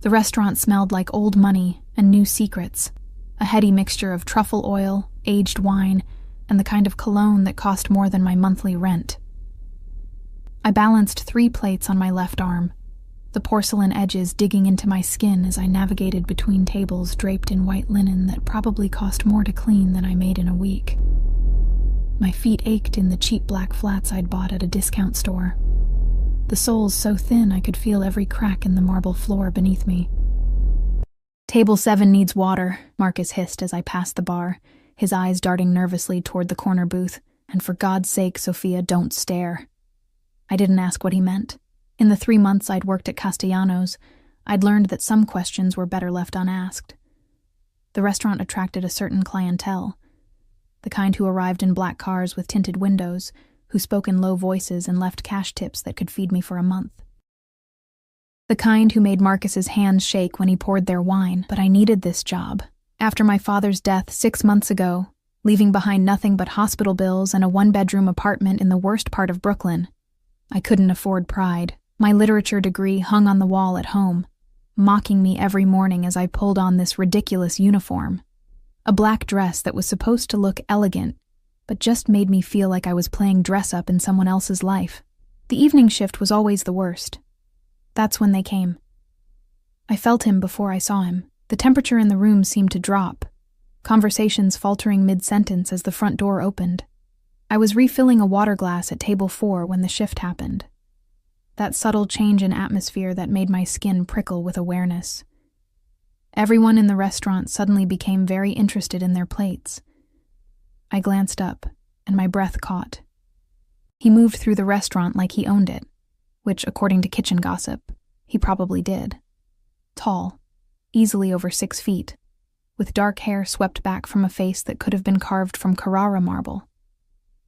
The restaurant smelled like old money and new secrets, a heady mixture of truffle oil, aged wine, and the kind of cologne that cost more than my monthly rent. I balanced 3 plates on my left arm, the porcelain edges digging into my skin as I navigated between tables draped in white linen that probably cost more to clean than I made in a week. My feet ached in the cheap black flats I'd bought at a discount store, the soles so thin I could feel every crack in the marble floor beneath me. "Table 7 needs water," Marcus hissed as I passed the bar, his eyes darting nervously toward the corner booth. "And for God's sake, Sophia, don't stare." I didn't ask what he meant. In the 3 months I'd worked at Castellanos, I'd learned that some questions were better left unasked. The restaurant attracted a certain clientele, the kind who arrived in black cars with tinted windows, who spoke in low voices and left cash tips that could feed me for a month. The kind who made Marcus's hands shake when he poured their wine, but I needed this job. After my father's death 6 months ago, leaving behind nothing but hospital bills and a 1-bedroom apartment in the worst part of Brooklyn, I couldn't afford pride. My literature degree hung on the wall at home, mocking me every morning as I pulled on this ridiculous uniform. A black dress that was supposed to look elegant, but just made me feel like I was playing dress-up in someone else's life. The evening shift was always the worst. That's when they came. I felt him before I saw him. The temperature in the room seemed to drop, conversations faltering mid-sentence as the front door opened. I was refilling a water glass at table 4 when the shift happened. That subtle change in atmosphere that made my skin prickle with awareness. Everyone in the restaurant suddenly became very interested in their plates. I glanced up, and my breath caught. He moved through the restaurant like he owned it, which, according to kitchen gossip, he probably did. Tall, easily over 6 feet, with dark hair swept back from a face that could have been carved from Carrara marble.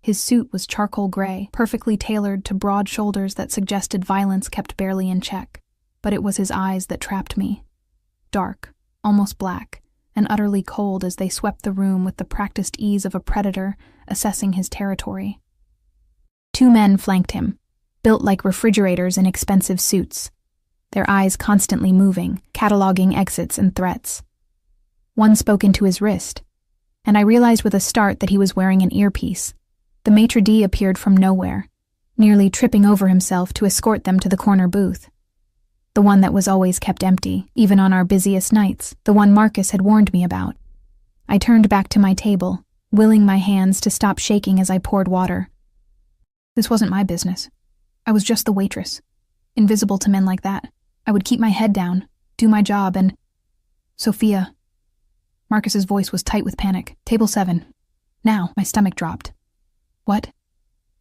His suit was charcoal gray, perfectly tailored to broad shoulders that suggested violence kept barely in check, but it was his eyes that trapped me. Dark, almost black, and utterly cold as they swept the room with the practiced ease of a predator assessing his territory. 2 men flanked him, built like refrigerators in expensive suits, their eyes constantly moving, cataloging exits and threats. One spoke into his wrist, and I realized with a start that he was wearing an earpiece. The maitre d' appeared from nowhere, nearly tripping over himself to escort them to the corner booth. The one that was always kept empty, even on our busiest nights, the one Marcus had warned me about. I turned back to my table, willing my hands to stop shaking as I poured water. This wasn't my business. I was just the waitress. Invisible to men like that. I would keep my head down, do my job, and... "Sophia." Marcus's voice was tight with panic. "Table 7. Now." My stomach dropped. "What?"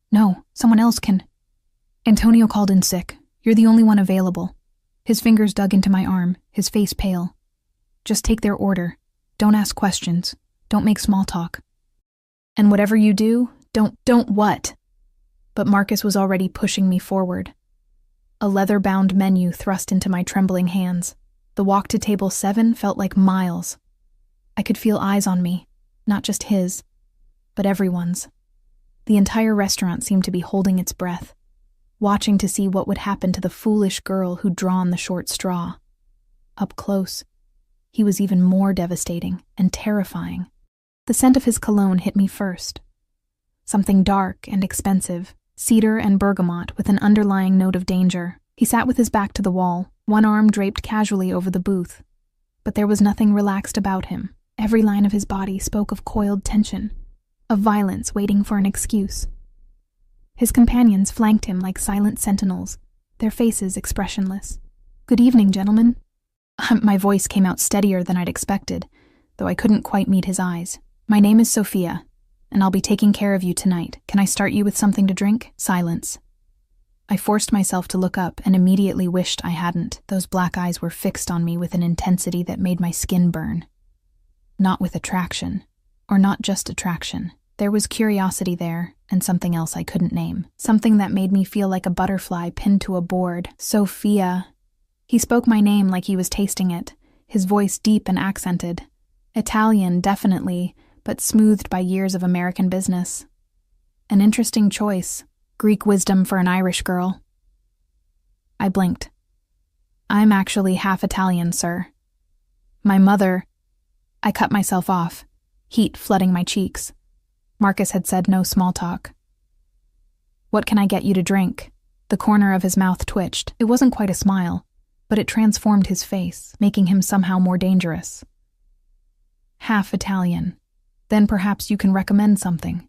"No, someone else can." "Antonio called in sick. You're the only one available." His fingers dug into my arm, his face pale. "Just take their order. Don't ask questions. Don't make small talk. And whatever you do, don't what?" But Marcus was already pushing me forward. A leather-bound menu thrust into my trembling hands. The walk to table 7 felt like miles. I could feel eyes on me, not just his, but everyone's. The entire restaurant seemed to be holding its breath, watching to see what would happen to the foolish girl who'd drawn the short straw. Up close, he was even more devastating and terrifying. The scent of his cologne hit me first. Something dark and expensive, cedar and bergamot with an underlying note of danger. He sat with his back to the wall, one arm draped casually over the booth. But there was nothing relaxed about him. Every line of his body spoke of coiled tension, of violence waiting for an excuse. His companions flanked him like silent sentinels, their faces expressionless. "Good evening, gentlemen." My voice came out steadier than I'd expected, though I couldn't quite meet his eyes. "My name is Sophia, and I'll be taking care of you tonight. Can I start you with something to drink?" Silence. I forced myself to look up and immediately wished I hadn't. Those black eyes were fixed on me with an intensity that made my skin burn. Not with attraction. Or not just attraction. There was curiosity there, and something else I couldn't name. Something that made me feel like a butterfly pinned to a board. "Sophia." He spoke my name like he was tasting it, his voice deep and accented. Italian, definitely, but smoothed by years of American business. An interesting choice. Greek wisdom for an Irish girl. I blinked. I'm actually half Italian, sir. My mother... I cut myself off, heat flooding my cheeks. Marcus had said no small talk. What can I get you to drink? The corner of his mouth twitched. It wasn't quite a smile, but it transformed his face, making him somehow more dangerous. Half Italian. Then perhaps you can recommend something.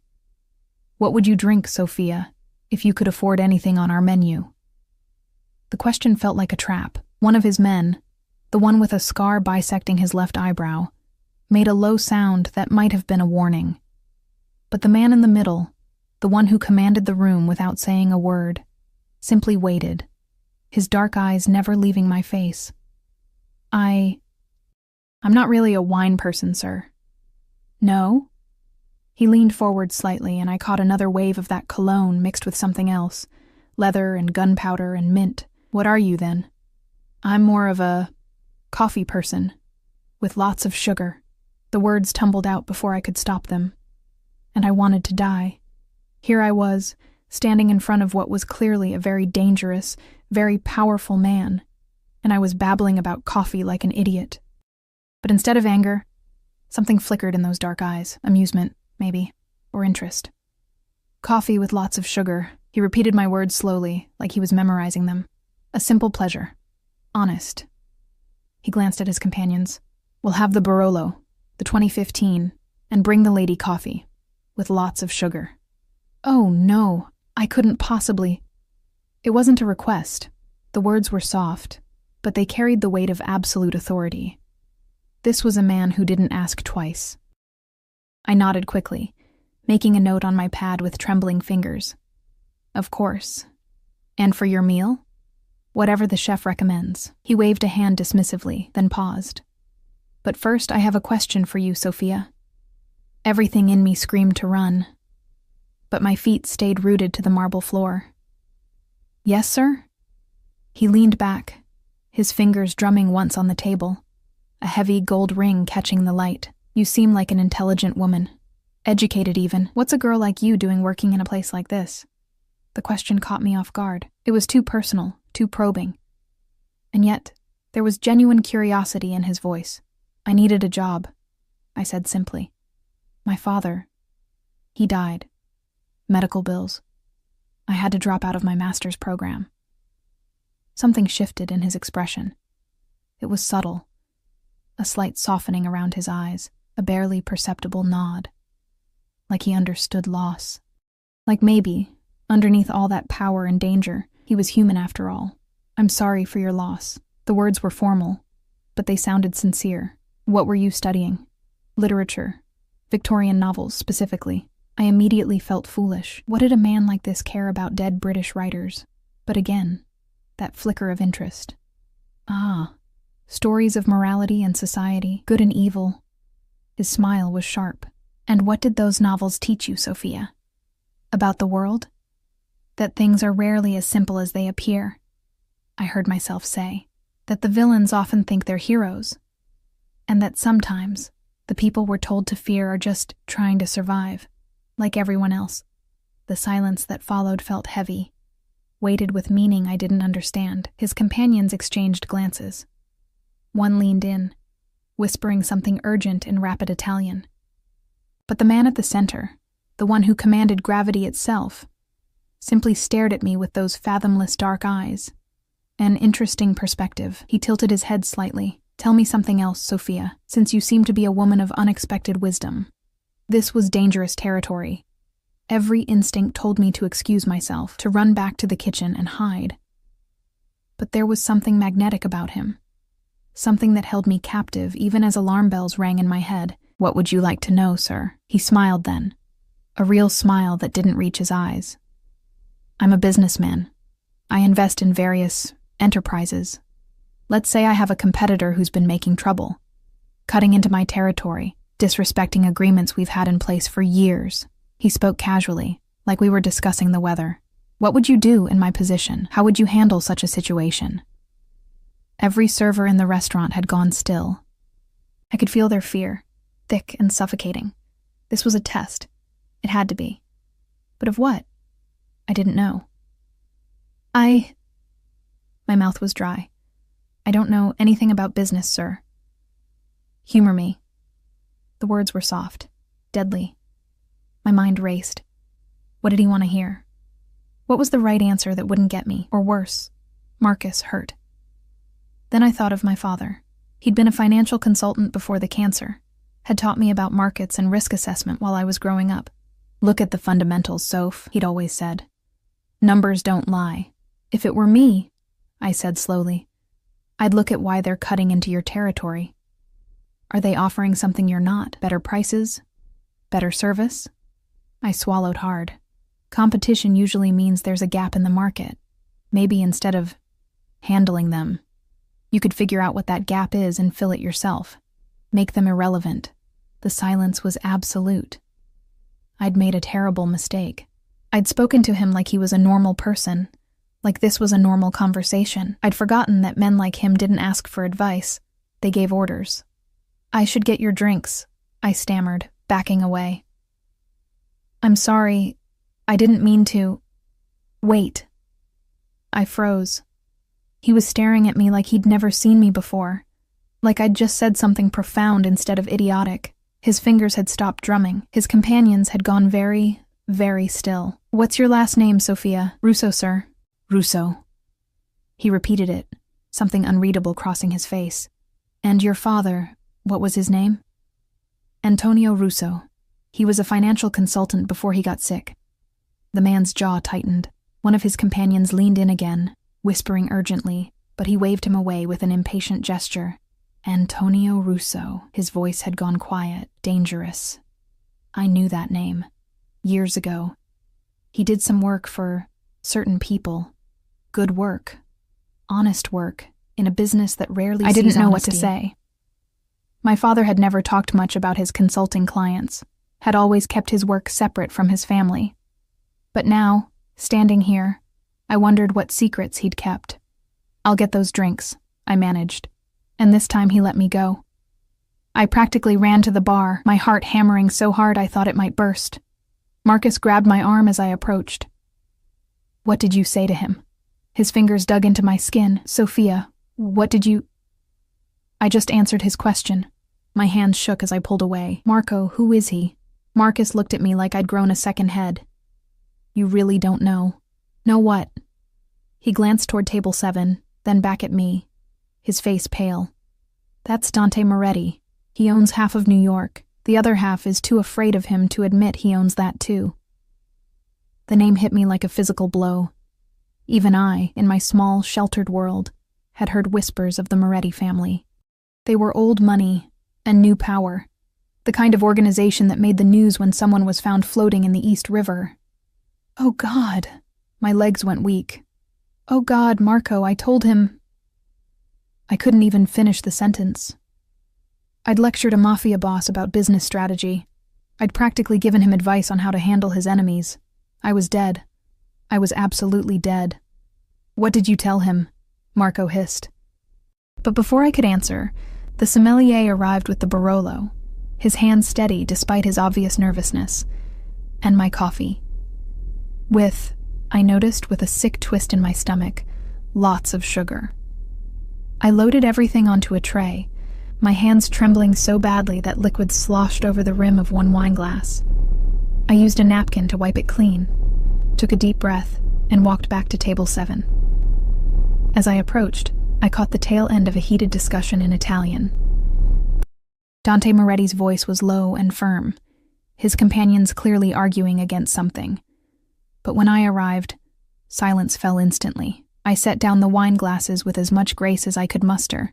What would you drink, Sophia, if you could afford anything on our menu? The question felt like a trap. One of his men, the one with a scar bisecting his left eyebrow, made a low sound that might have been a warning. But the man in the middle, the one who commanded the room without saying a word, simply waited, his dark eyes never leaving my face. I'm not really a wine person, sir. No? He leaned forward slightly, and I caught another wave of that cologne mixed with something else, leather and gunpowder and mint. What are you, then? I'm more of a coffee person, with lots of sugar. The words tumbled out before I could stop them, and I wanted to die. Here I was, standing in front of what was clearly a very dangerous, very powerful man, and I was babbling about coffee like an idiot. But instead of anger, something flickered in those dark eyes. Amusement, maybe, or interest. Coffee with lots of sugar. He repeated my words slowly, like he was memorizing them. A simple pleasure. Honest. He glanced at his companions. We'll have the Barolo, the 2015, and bring the lady coffee, with lots of sugar. Oh, no, I couldn't possibly. It wasn't a request. The words were soft, but they carried the weight of absolute authority. This was a man who didn't ask twice. I nodded quickly, making a note on my pad with trembling fingers. Of course. And for your meal? Whatever the chef recommends. He waved a hand dismissively, then paused. But first, I have a question for you, Sophia. Everything in me screamed to run, but my feet stayed rooted to the marble floor. Yes, sir? He leaned back, his fingers drumming once on the table, a heavy gold ring catching the light. You seem like an intelligent woman. Educated even. What's a girl like you doing working in a place like this? The question caught me off guard. It was too personal, too probing. And yet, there was genuine curiosity in his voice. I needed a job, I said simply. My father, he died. Medical bills. I had to drop out of my master's program. Something shifted in his expression. It was subtle. A slight softening around his eyes, a barely perceptible nod. Like he understood loss. Like maybe, underneath all that power and danger, he was human after all. I'm sorry for your loss. The words were formal, but they sounded sincere. What were you studying? Literature. Victorian novels, specifically. I immediately felt foolish. What did a man like this care about dead British writers? But again, that flicker of interest. Ah, stories of morality and society, good and evil. His smile was sharp. And what did those novels teach you, Sophia? About the world? That things are rarely as simple as they appear. I heard myself say. That the villains often think they're heroes. And that sometimes the people we're told to fear are just trying to survive, like everyone else. The silence that followed felt heavy, weighted with meaning I didn't understand. His companions exchanged glances. One leaned in, whispering something urgent in rapid Italian. But the man at the center, the one who commanded gravity itself, simply stared at me with those fathomless dark eyes. An interesting perspective. He tilted his head slightly. Tell me something else, Sophia, since you seem to be a woman of unexpected wisdom. This was dangerous territory. Every instinct told me to excuse myself, to run back to the kitchen and hide. But there was something magnetic about him. Something that held me captive even as alarm bells rang in my head. What would you like to know, sir? He smiled then. A real smile that didn't reach his eyes. I'm a businessman. I invest in various enterprises. Let's say I have a competitor who's been making trouble, cutting into my territory, disrespecting agreements we've had in place for years. He spoke casually, like we were discussing the weather. What would you do in my position? How would you handle such a situation? Every server in the restaurant had gone still. I could feel their fear, thick and suffocating. This was a test. It had to be. But of what? I didn't know. My mouth was dry. I don't know anything about business, sir. Humor me. The words were soft, deadly. My mind raced. What did he want to hear? What was the right answer that wouldn't get me, or worse, Marcus hurt? Then I thought of my father. He'd been a financial consultant before the cancer, had taught me about markets and risk assessment while I was growing up. Look at the fundamentals, Soph, he'd always said. Numbers don't lie. If it were me, I said slowly, I'd look at why they're cutting into your territory. Are they offering something you're not? Better prices? Better service? I swallowed hard. Competition usually means there's a gap in the market. Maybe instead of handling them, you could figure out what that gap is and fill it yourself. Make them irrelevant. The silence was absolute. I'd made a terrible mistake. I'd spoken to him like he was a normal person, like this was a normal conversation. I'd forgotten that men like him didn't ask for advice. They gave orders. I should get your drinks, I stammered, backing away. I'm sorry. I didn't mean to. Wait. I froze. He was staring at me like he'd never seen me before, like I'd just said something profound instead of idiotic. His fingers had stopped drumming. His companions had gone very, very still. What's your last name, Sophia? Russo, sir. Russo. He repeated it, something unreadable crossing his face. And your father, what was his name? Antonio Russo. He was a financial consultant before he got sick. The man's jaw tightened. One of his companions leaned in again, whispering urgently, but he waved him away with an impatient gesture. Antonio Russo. His voice had gone quiet, dangerous. I knew that name. Years ago. He did some work for certain people. Good work. Honest work, in a business that rarely sees honesty. I didn't know what to say. My father had never talked much about his consulting clients, had always kept his work separate from his family. But now, standing here, I wondered what secrets he'd kept. I'll get those drinks, I managed, and this time he let me go. I practically ran to the bar, my heart hammering so hard I thought it might burst. Marcus grabbed my arm as I approached. What did you say to him? His fingers dug into my skin. Sophia, what did you... I just answered his question. My hands shook as I pulled away. Marco, who is he? Marcus looked at me like I'd grown a second head. You really don't know. Know what? He glanced toward table 7, then back at me, his face pale. That's Dante Moretti. He owns half of New York. The other half is too afraid of him to admit he owns that too. The name hit me like a physical blow. Even I, in my small, sheltered world, had heard whispers of the Moretti family. They were old money and new power, the kind of organization that made the news when someone was found floating in the East River. Oh God, my legs went weak. Oh God, Marco, I told him... I couldn't even finish the sentence. I'd lectured a Mafia boss about business strategy. I'd practically given him advice on how to handle his enemies. I was dead. I was absolutely dead. What did you tell him? Marco hissed. But before I could answer, the sommelier arrived with the Barolo, his hands steady despite his obvious nervousness, and my coffee. I noticed with a sick twist in my stomach, lots of sugar. I loaded everything onto a tray, my hands trembling so badly that liquid sloshed over the rim of one wineglass. I used a napkin to wipe it clean, took a deep breath, and walked back to table 7. As I approached, I caught the tail end of a heated discussion in Italian. Dante Moretti's voice was low and firm, his companions clearly arguing against something. But when I arrived, silence fell instantly. I set down the wine glasses with as much grace as I could muster,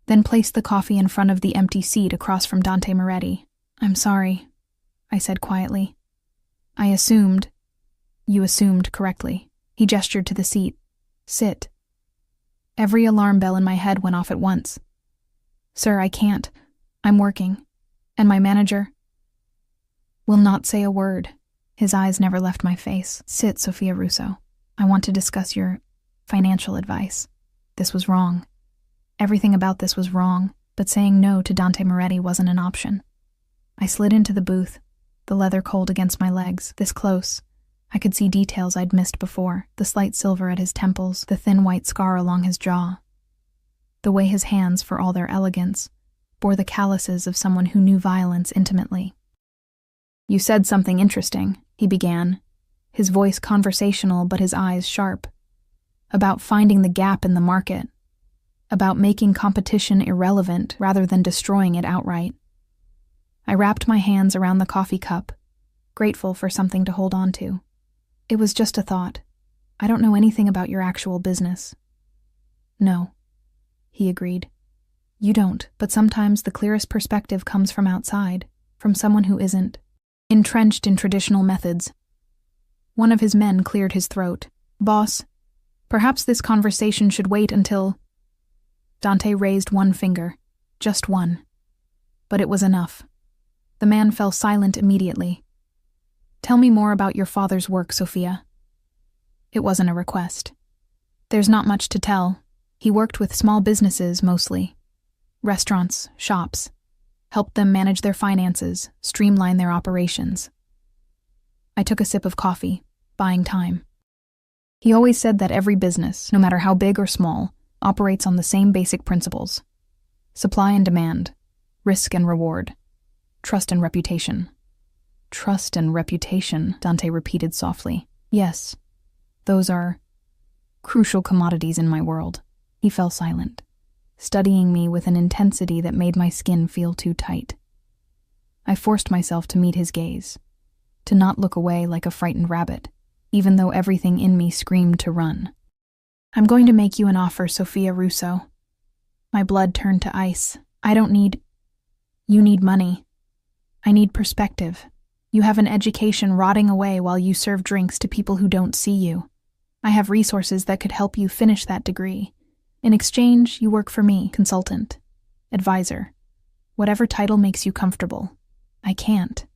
then placed the coffee in front of the empty seat across from Dante Moretti. I'm sorry, I said quietly. I assumed. You assumed correctly. He gestured to the seat. Sit. Every alarm bell in my head went off at once. Sir, I can't. I'm working. And my manager will not say a word. His eyes never left my face. Sit, Sophia Russo. I want to discuss your financial advice. This was wrong. Everything about this was wrong, but saying no to Dante Moretti wasn't an option. I slid into the booth, the leather cold against my legs, this close. I could see details I'd missed before, the slight silver at his temples, the thin white scar along his jaw. the way his hands, for all their elegance, bore the calluses of someone who knew violence intimately. "You said something interesting," he began, his voice conversational but his eyes sharp. "About finding the gap in the market. About making competition irrelevant rather than destroying it outright." I wrapped my hands around the coffee cup, grateful for something to hold on to. "It was just a thought. I don't know anything about your actual business." "No," he agreed. "You don't, but sometimes the clearest perspective comes from outside, from someone who isn't entrenched in traditional methods." One of his men cleared his throat. "Boss, perhaps this conversation should wait until—" Dante raised one finger, just one. But it was enough. The man fell silent immediately. "Tell me more about your father's work, Sophia." It wasn't a request. "There's not much to tell. He worked with small businesses, mostly. Restaurants, shops. Helped them manage their finances, streamline their operations." I took a sip of coffee, buying time. "He always said that every business, no matter how big or small, operates on the same basic principles. Supply and demand, risk and reward, trust and reputation." "Trust and reputation," Dante repeated softly. "Yes, those are crucial commodities in my world." He fell silent, studying me with an intensity that made my skin feel too tight. I forced myself to meet his gaze, to not look away like a frightened rabbit, even though everything in me screamed to run. "I'm going to make you an offer, Sophia Russo." My blood turned to ice. "I don't need—" "You need money. I need perspective. You have an education rotting away while you serve drinks to people who don't see you. I have resources that could help you finish that degree. In exchange, you work for me, consultant, advisor, whatever title makes you comfortable." I can't.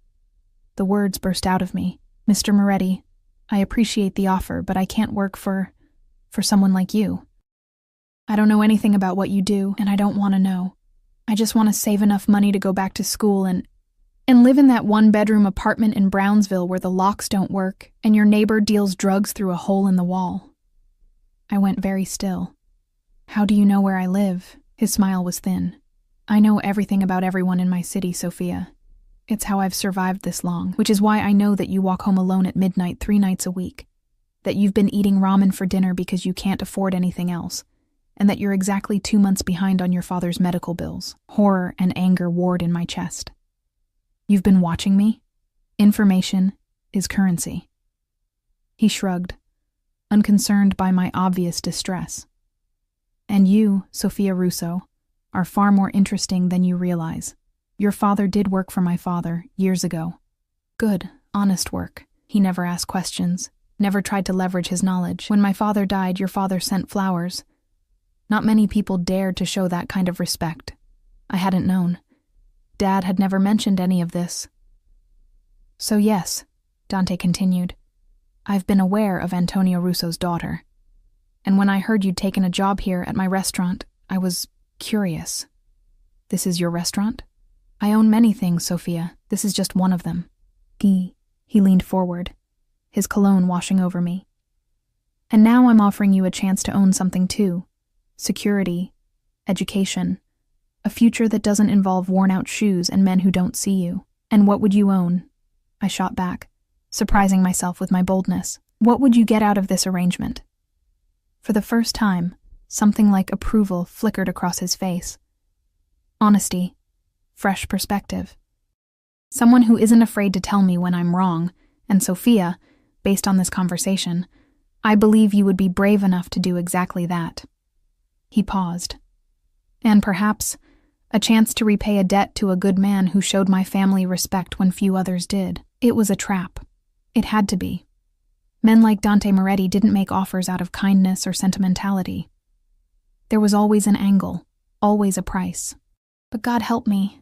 The words burst out of me. "Mr. Moretti, I appreciate the offer, but I can't work for someone like you. I don't know anything about what you do, and I don't want to know. I just want to save enough money to go back to school and live in that one-bedroom apartment in Brownsville where the locks don't work and your neighbor deals drugs through a hole in the wall." I went very still. "How do you know where I live?" His smile was thin. "I know everything about everyone in my city, Sophia. It's how I've survived this long, which is why I know that you walk home alone at midnight 3 nights a week, that you've been eating ramen for dinner because you can't afford anything else, and that you're exactly 2 months behind on your father's medical bills." Horror and anger warred in my chest. "You've been watching me? Information is currency." He shrugged, unconcerned by my obvious distress. "And you, Sophia Russo, are far more interesting than you realize. Your father did work for my father years ago. Good, honest work. He never asked questions, never tried to leverage his knowledge. When my father died, your father sent flowers. Not many people dared to show that kind of respect. I hadn't known. Dad had never mentioned any of this." "So yes," Dante continued, "I've been aware of Antonio Russo's daughter. And when I heard you'd taken a job here at my restaurant, I was curious." "This is your restaurant?" "I own many things, Sophia. This is just one of them." He leaned forward, his cologne washing over me. "And now I'm offering you a chance to own something too. Security, education, a future that doesn't involve worn-out shoes and men who don't see you." "And what would you own?" I shot back, surprising myself with my boldness. "What would you get out of this arrangement?" For the first time, something like approval flickered across his face. Honesty, fresh perspective. Someone who isn't afraid to tell me when I'm wrong, and Sophia, based on this conversation, I believe you would be brave enough to do exactly that. He paused. "And perhaps a chance to repay a debt to a good man who showed my family respect when few others did." It was a trap. It had to be. Men like Dante Moretti didn't make offers out of kindness or sentimentality. There was always an angle, always a price. But God help me.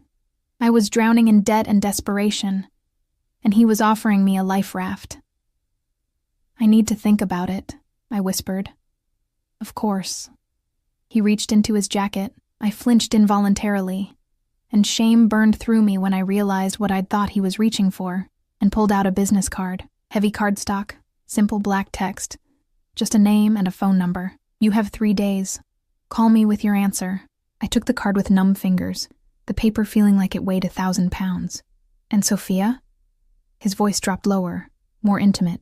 I was drowning in debt and desperation, and he was offering me a life raft. "I need to think about it," I whispered. "Of course." He reached into his jacket. I flinched involuntarily, and shame burned through me when I realized what I'd thought he was reaching for, and pulled out a business card. Heavy cardstock, simple black text, just a name and a phone number. "You have 3 days. Call me with your answer. I took the card with numb fingers, the paper feeling like it weighed 1,000 pounds. And Sophia? His voice dropped lower, more intimate.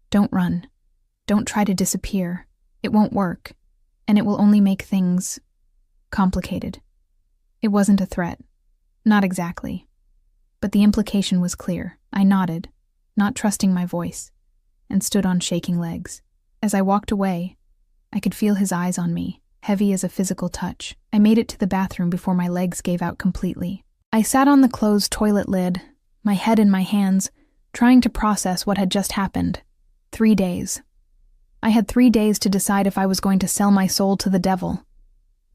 Don't run. Don't try to disappear. It won't work, and it will only make things complicated. It wasn't a threat. Not exactly. But the implication was clear. I nodded, not trusting my voice, and stood on shaking legs. As I walked away, I could feel his eyes on me, heavy as a physical touch. I made it to the bathroom before my legs gave out completely. I sat on the closed toilet lid, my head in my hands, trying to process what had just happened. 3 days. I had 3 days to decide if I was going to sell my soul to the devil,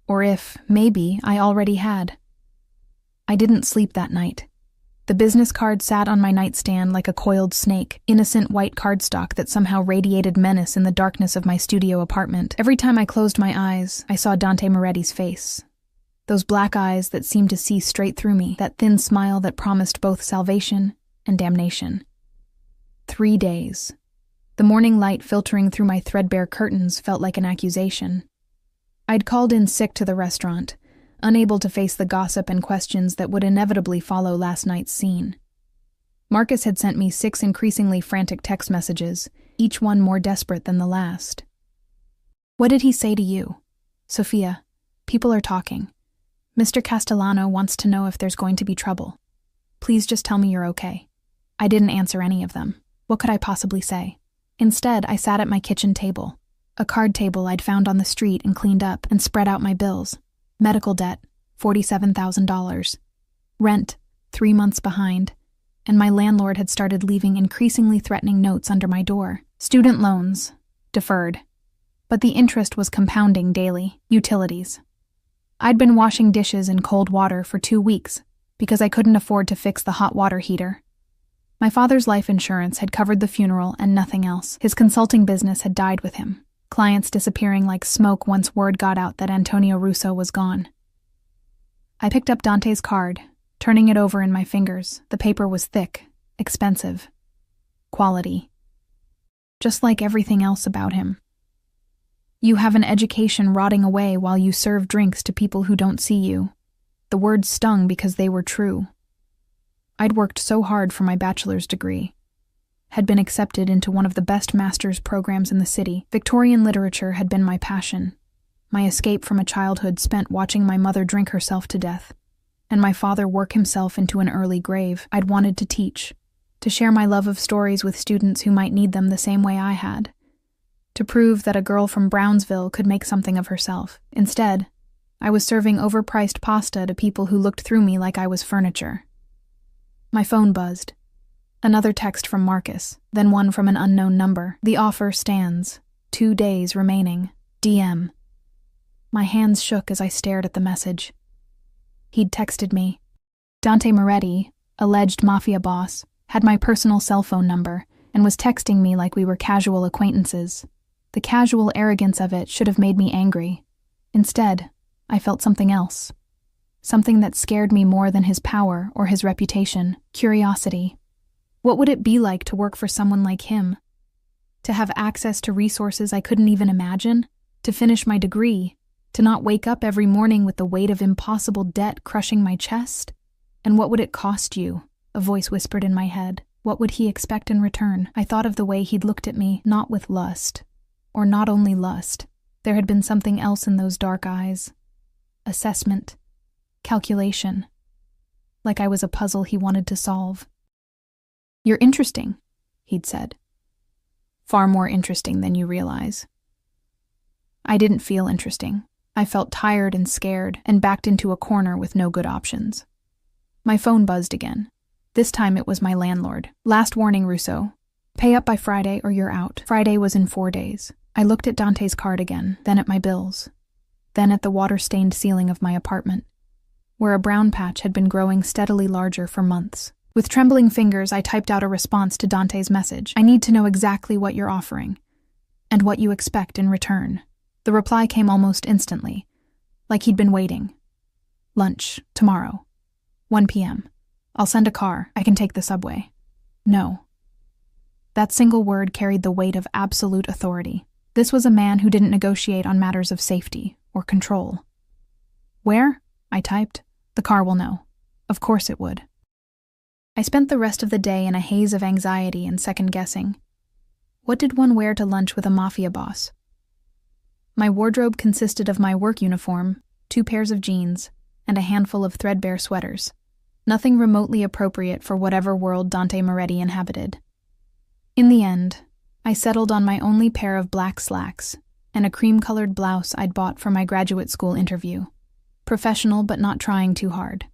or if, maybe, I already had. I didn't sleep that night. The business card sat on my nightstand like a coiled snake, innocent white cardstock that somehow radiated menace in the darkness of my studio apartment. Every time I closed my eyes, I saw Dante Moretti's face. Those black eyes that seemed to see straight through me, that thin smile that promised both salvation and damnation. 3 days. The morning light filtering through my threadbare curtains felt like an accusation. I'd called in sick to the restaurant, unable to face the gossip and questions that would inevitably follow last night's scene. Marcus had sent me 6 increasingly frantic text messages, each one more desperate than the last. What did he say to you? Sophia, people are talking. Mr. Castellano wants to know if there's going to be trouble. Please just tell me you're okay. I didn't answer any of them. What could I possibly say? Instead, I sat at my kitchen table, a card table I'd found on the street and cleaned up, and spread out my bills. Medical debt, $47,000. Rent, 3 months behind. And my landlord had started leaving increasingly threatening notes under my door. Student loans, deferred. But the interest was compounding daily. Utilities. I'd been washing dishes in cold water for 2 weeks because I couldn't afford to fix the hot water heater. My father's life insurance had covered the funeral and nothing else. His consulting business had died with him, clients disappearing like smoke once word got out that Antonio Russo was gone. I picked up Dante's card, turning it over in my fingers. The paper was thick, expensive, quality. Just like everything else about him. You have an education rotting away while you serve drinks to people who don't see you. The words stung because they were true. I'd worked so hard for my bachelor's degree, had been accepted into one of the best master's programs in the city. Victorian literature had been my passion, my escape from a childhood spent watching my mother drink herself to death, and my father work himself into an early grave. I'd wanted to teach, to share my love of stories with students who might need them the same way I had, to prove that a girl from Brownsville could make something of herself. Instead, I was serving overpriced pasta to people who looked through me like I was furniture. My phone buzzed. Another text from Marcus, then one from an unknown number. The offer stands. 2 days remaining. DM. My hands shook as I stared at the message. He'd texted me. Dante Moretti, alleged Mafia boss, had my personal cell phone number and was texting me like we were casual acquaintances. The casual arrogance of it should have made me angry. Instead, I felt something else. Something that scared me more than his power or his reputation. Curiosity. What would it be like to work for someone like him? To have access to resources I couldn't even imagine? To finish my degree? To not wake up every morning with the weight of impossible debt crushing my chest? And what would it cost you? A voice whispered in my head. What would he expect in return? I thought of the way he'd looked at me, not with lust. Or not only lust. There had been something else in those dark eyes. Assessment. Calculation. Like I was a puzzle he wanted to solve. You're interesting, he'd said. Far more interesting than you realize. I didn't feel interesting. I felt tired and scared and backed into a corner with no good options. My phone buzzed again. This time it was my landlord. Last warning, Russo. Pay up by Friday or you're out. Friday was in 4 days. I looked at Dante's card again, then at my bills, then at the water-stained ceiling of my apartment, where a brown patch had been growing steadily larger for months. With trembling fingers, I typed out a response to Dante's message. I need to know exactly what you're offering, and what you expect in return. The reply came almost instantly, like he'd been waiting. Lunch, tomorrow, 1 p.m. I'll send a car. I can take the subway. No. That single word carried the weight of absolute authority. This was a man who didn't negotiate on matters of safety or control. "Where?" I typed. "The car will know." Of course it would. I spent the rest of the day in a haze of anxiety and second-guessing. What did one wear to lunch with a mafia boss? My wardrobe consisted of my work uniform, 2 pairs of jeans, and a handful of threadbare sweaters. Nothing remotely appropriate for whatever world Dante Moretti inhabited. In the end, I settled on my only pair of black slacks and a cream-colored blouse I'd bought for my graduate school interview. Professional but not trying too hard.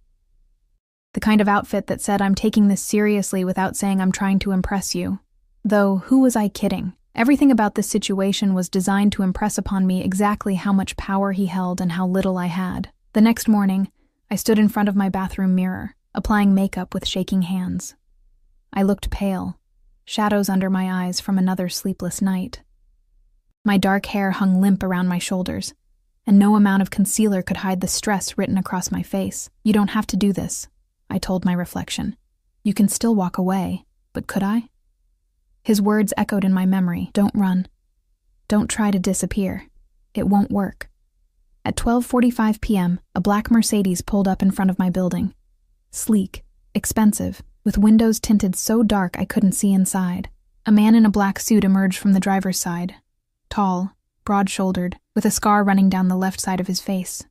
The kind of outfit that said I'm taking this seriously without saying I'm trying to impress you. Though, who was I kidding? Everything about this situation was designed to impress upon me exactly how much power he held and how little I had. The next morning, I stood in front of my bathroom mirror, applying makeup with shaking hands. I looked pale, shadows under my eyes from another sleepless night. My dark hair hung limp around my shoulders, and no amount of concealer could hide the stress written across my face. "You don't have to do this," I told my reflection. "You can still walk away, but could I?" His words echoed in my memory. "Don't run. Don't try to disappear. It won't work." At 12:45 p.m., a black Mercedes pulled up in front of my building. Sleek, expensive, with windows tinted so dark I couldn't see inside. A man in a black suit emerged from the driver's side. Tall, broad-shouldered, with a scar running down the left side of his face.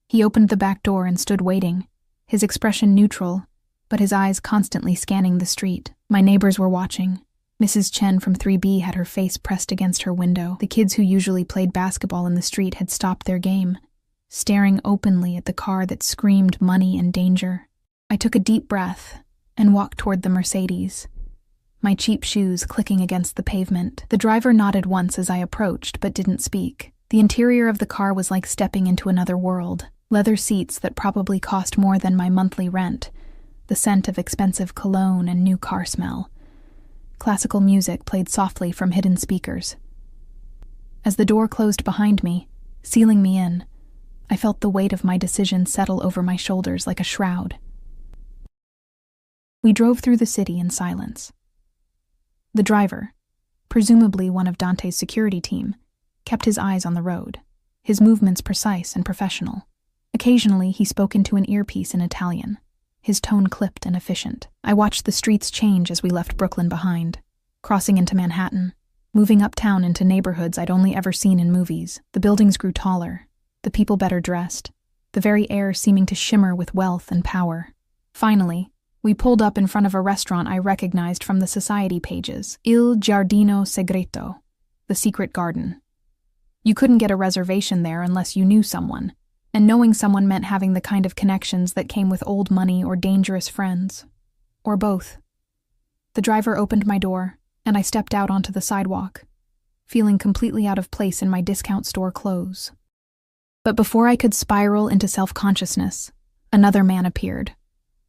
He opened the back door and stood waiting, his expression neutral, but his eyes constantly scanning the street. My neighbors were watching. Mrs. Chen from 3B had her face pressed against her window. The kids who usually played basketball in the street had stopped their game, staring openly at the car that screamed money and danger. I took a deep breath and walked toward the Mercedes, my cheap shoes clicking against the pavement. The driver nodded once as I approached, but didn't speak. The interior of the car was like stepping into another world. Leather seats that probably cost more than my monthly rent, the scent of expensive cologne and new car smell. Classical music played softly from hidden speakers. As the door closed behind me, sealing me in, I felt the weight of my decision settle over my shoulders like a shroud. We drove through the city in silence. The driver, presumably one of Dante's security team, kept his eyes on the road, his movements precise and professional. Occasionally, he spoke into an earpiece in Italian, his tone clipped and efficient. I watched the streets change as we left Brooklyn behind, crossing into Manhattan, moving uptown into neighborhoods I'd only ever seen in movies. The buildings grew taller, the people better dressed, the very air seeming to shimmer with wealth and power. Finally, we pulled up in front of a restaurant I recognized from the society pages, Il Giardino Segreto, the secret garden. You couldn't get a reservation there unless you knew someone, and knowing someone meant having the kind of connections that came with old money or dangerous friends. Or both. The driver opened my door, and I stepped out onto the sidewalk, feeling completely out of place in my discount store clothes. But before I could spiral into self-consciousness, another man appeared.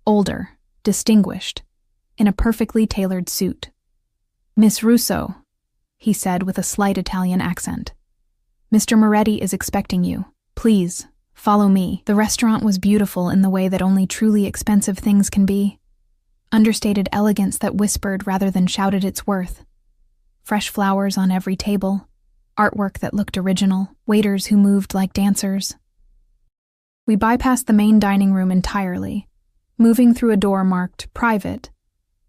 Older, distinguished, in a perfectly tailored suit. "Miss Russo," he said with a slight Italian accent. "Mr. Moretti is expecting you. Please, follow me." The restaurant was beautiful in the way that only truly expensive things can be. Understated elegance that whispered rather than shouted its worth. Fresh flowers on every table, artwork that looked original, waiters who moved like dancers. We bypassed the main dining room entirely, moving through a door marked "Private"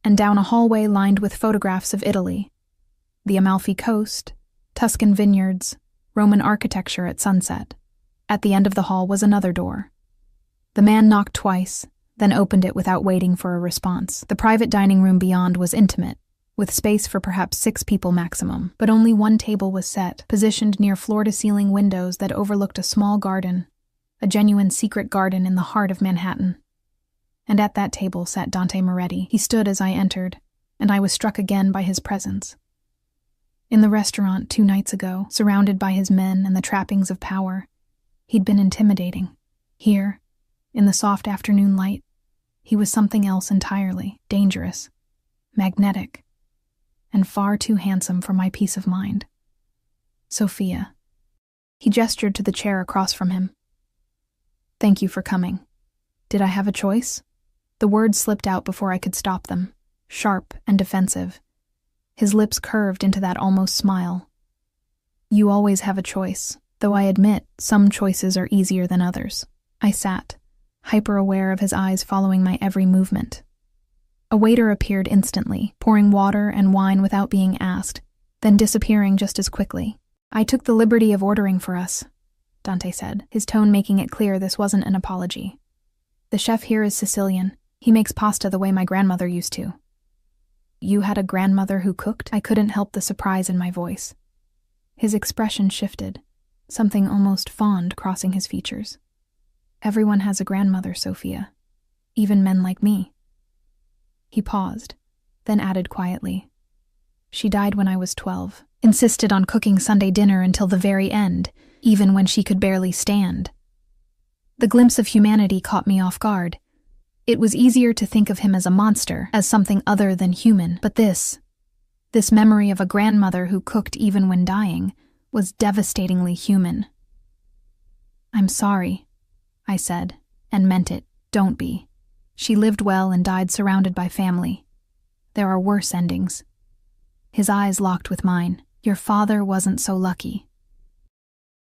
and down a hallway lined with photographs of Italy, the Amalfi Coast, Tuscan vineyards, Roman architecture at sunset. At the end of the hall was another door. The man knocked twice, then opened it without waiting for a response. The private dining room beyond was intimate, with space for perhaps 6 people maximum, but only one table was set, positioned near floor-to-ceiling windows that overlooked a small garden, a genuine secret garden in the heart of Manhattan. And at that table sat Dante Moretti. He stood as I entered, and I was struck again by his presence. In the restaurant 2 nights ago, surrounded by his men and the trappings of power, he'd been intimidating. Here, in the soft afternoon light, he was something else entirely, dangerous, magnetic, and far too handsome for my peace of mind. "Sophia." He gestured to the chair across from him. "Thank you for coming. Did I have a choice?" The words slipped out before I could stop them, sharp and defensive. His lips curved into that almost smile. "You always have a choice," though I admit some choices are easier than others. I sat, hyper-aware of his eyes following my every movement. A waiter appeared instantly, pouring water and wine without being asked, then disappearing just as quickly. "I took the liberty of ordering for us," Dante said, his tone making it clear this wasn't an apology. "The chef here is Sicilian. He makes pasta the way my grandmother used to." "You had a grandmother who cooked?" I couldn't help the surprise in my voice. His expression shifted, something almost fond crossing his features. "Everyone has a grandmother, Sophia. Even men like me." He paused, then added quietly, "She died when I was 12, insisted on cooking Sunday dinner until the very end, even when she could barely stand." The glimpse of humanity caught me off guard. It was easier to think of him as a monster, as something other than human, but this memory of a grandmother who cooked even when dying, was devastatingly human. "I'm sorry," I said, and meant it. "Don't be. She lived well and died surrounded by family. There are worse endings." His eyes locked with mine. "Your father wasn't so lucky."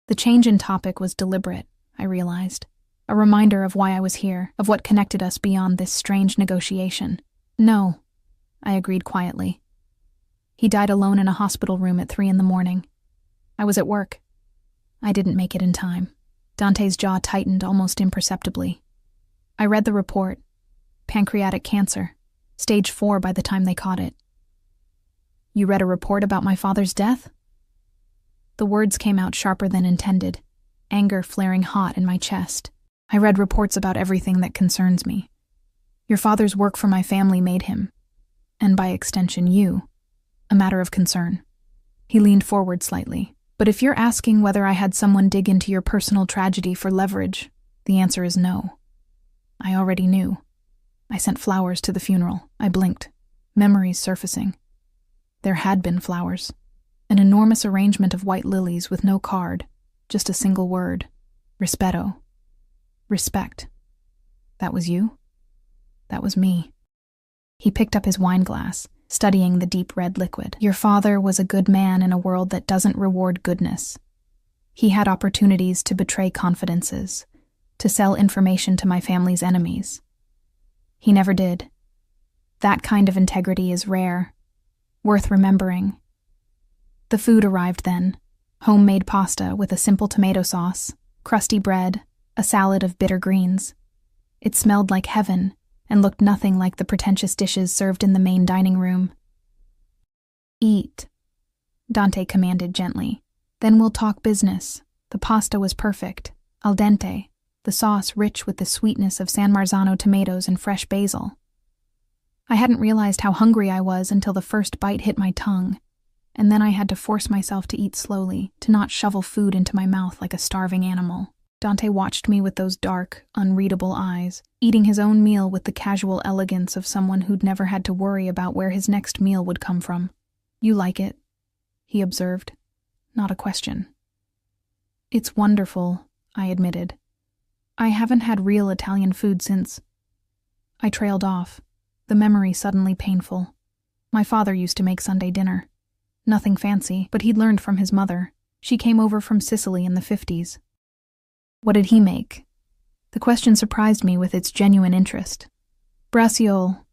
The change in topic was deliberate, I realized. A reminder of why I was here, of what connected us beyond this strange negotiation. "No," I agreed quietly. "He died alone in a hospital room at 3 a.m. I was at work. I didn't make it in time." Dante's jaw tightened almost imperceptibly. "I read the report. Pancreatic cancer. Stage 4 by the time they caught it." "You read a report about my father's death?" The words came out sharper than intended, anger flaring hot in my chest. "I read reports about everything that concerns me. Your father's work for my family made him, and by extension you, a matter of concern." He leaned forward slightly. "But if you're asking whether I had someone dig into your personal tragedy for leverage, the answer is no. I already knew. I sent flowers to the funeral." I blinked, memories surfacing. There had been flowers. An enormous arrangement of white lilies with no card, just a single word. Rispetto. Respect. That was you? That was me. He picked up his wine glass, studying the deep red liquid. "Your father was a good man in a world that doesn't reward goodness. He had opportunities to betray confidences, to sell information to my family's enemies. He never did. That kind of integrity is rare, worth remembering." The food arrived then. Homemade pasta with a simple tomato sauce, crusty bread, a salad of bitter greens. It smelled like heaven and looked nothing like the pretentious dishes served in the main dining room. "Eat," Dante commanded gently. "Then we'll talk business." The pasta was perfect, al dente, the sauce rich with the sweetness of San Marzano tomatoes and fresh basil. I hadn't realized how hungry I was until the first bite hit my tongue, and then I had to force myself to eat slowly, to not shovel food into my mouth like a starving animal. Dante watched me with those dark, unreadable eyes, eating his own meal with the casual elegance of someone who'd never had to worry about where his next meal would come from. "You like it," he observed. Not a question. "It's wonderful," I admitted. "I haven't had real Italian food since—" I trailed off, the memory suddenly painful. My father used to make Sunday dinner. Nothing fancy, but he'd learned from his mother. She came over from Sicily in the 50s. "What did he make?" The question surprised me with its genuine interest. "Braciole.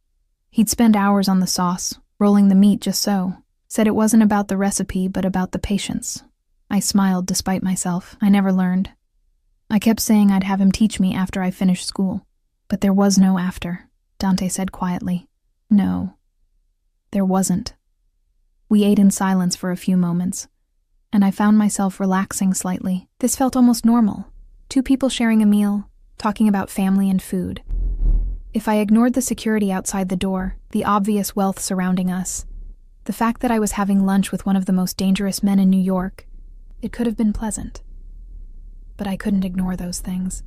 He'd spend hours on the sauce, rolling the meat just so. Said it wasn't about the recipe, but about the patience." I smiled despite myself. I never learned. I kept saying I'd have him teach me after I finished school. But there was no after, Dante said quietly. "No, there wasn't." We ate in silence for a few moments, and I found myself relaxing slightly. This felt almost normal. 2 people sharing a meal, talking about family and food. If I ignored the security outside the door, the obvious wealth surrounding us, the fact that I was having lunch with one of the most dangerous men in New York, it could have been pleasant. But I couldn't ignore those things.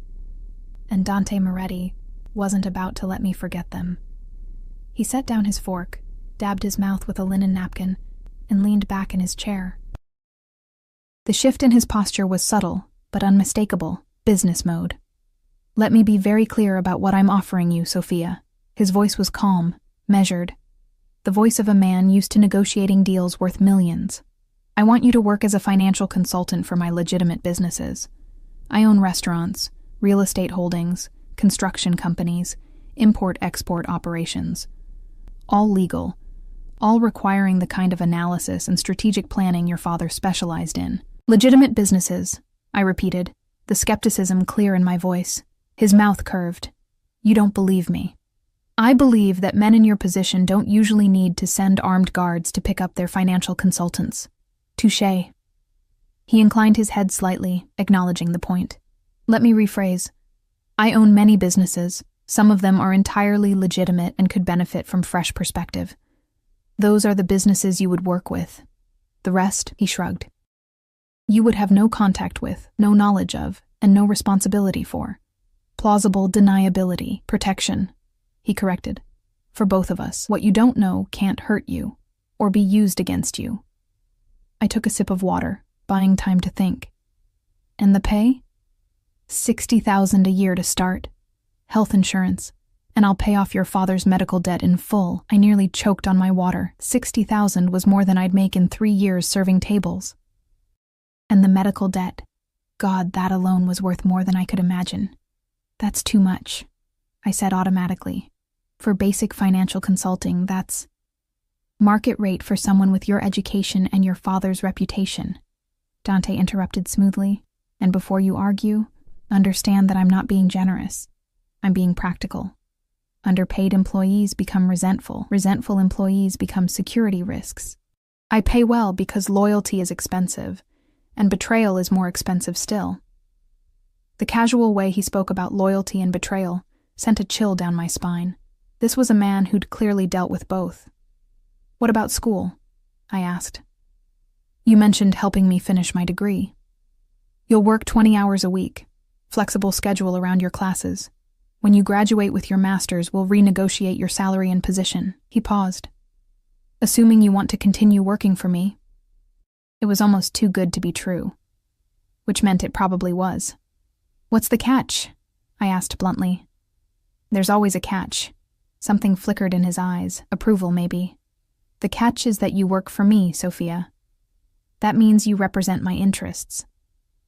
And Dante Moretti wasn't about to let me forget them. He set down his fork, dabbed his mouth with a linen napkin, and leaned back in his chair. The shift in his posture was subtle, but unmistakable. Business mode. "Let me be very clear about what I'm offering you, Sophia." His voice was calm, measured. The voice of a man used to negotiating deals worth millions. I want you to work as a financial consultant for my legitimate businesses. I own restaurants, real estate holdings, construction companies, import-export operations. All legal, all requiring the kind of analysis and strategic planning your father specialized in. Legitimate businesses, I repeated, the skepticism clear in my voice. His mouth curved. You don't believe me. I believe that men in your position don't usually need to send armed guards to pick up their financial consultants. Touché. He inclined his head slightly, acknowledging the point. Let me rephrase. I own many businesses. Some of them are entirely legitimate and could benefit from fresh perspective. Those are the businesses you would work with. The rest, he shrugged. You would have no contact with, no knowledge of, and no responsibility for. Plausible deniability, protection, he corrected. For both of us, what you don't know can't hurt you, or be used against you. I took a sip of water, buying time to think. And the pay? $60,000 a year to start. Health insurance. And I'll pay off your father's medical debt in full. I nearly choked on my water. $60,000 was more than I'd make in 3 years serving tables. And the medical debt. God, that alone was worth more than I could imagine. That's too much, I said automatically. For basic financial consulting, that's market rate for someone with your education and your father's reputation. Dante interrupted smoothly. And before you argue, understand that I'm not being generous. I'm being practical. Underpaid employees become resentful. Resentful employees become security risks. I pay well because loyalty is expensive, and betrayal is more expensive still. The casual way he spoke about loyalty and betrayal sent a chill down my spine. This was a man who'd clearly dealt with both. What about school? I asked. You mentioned helping me finish my degree. You'll work 20 hours a week, flexible schedule around your classes. When you graduate with your master's, we'll renegotiate your salary and position. He paused. Assuming you want to continue working for me. It was almost too good to be true. Which meant it probably was. What's the catch? I asked bluntly. There's always a catch. Something flickered in his eyes, approval maybe. The catch is that you work for me, Sophia. That means you represent my interests.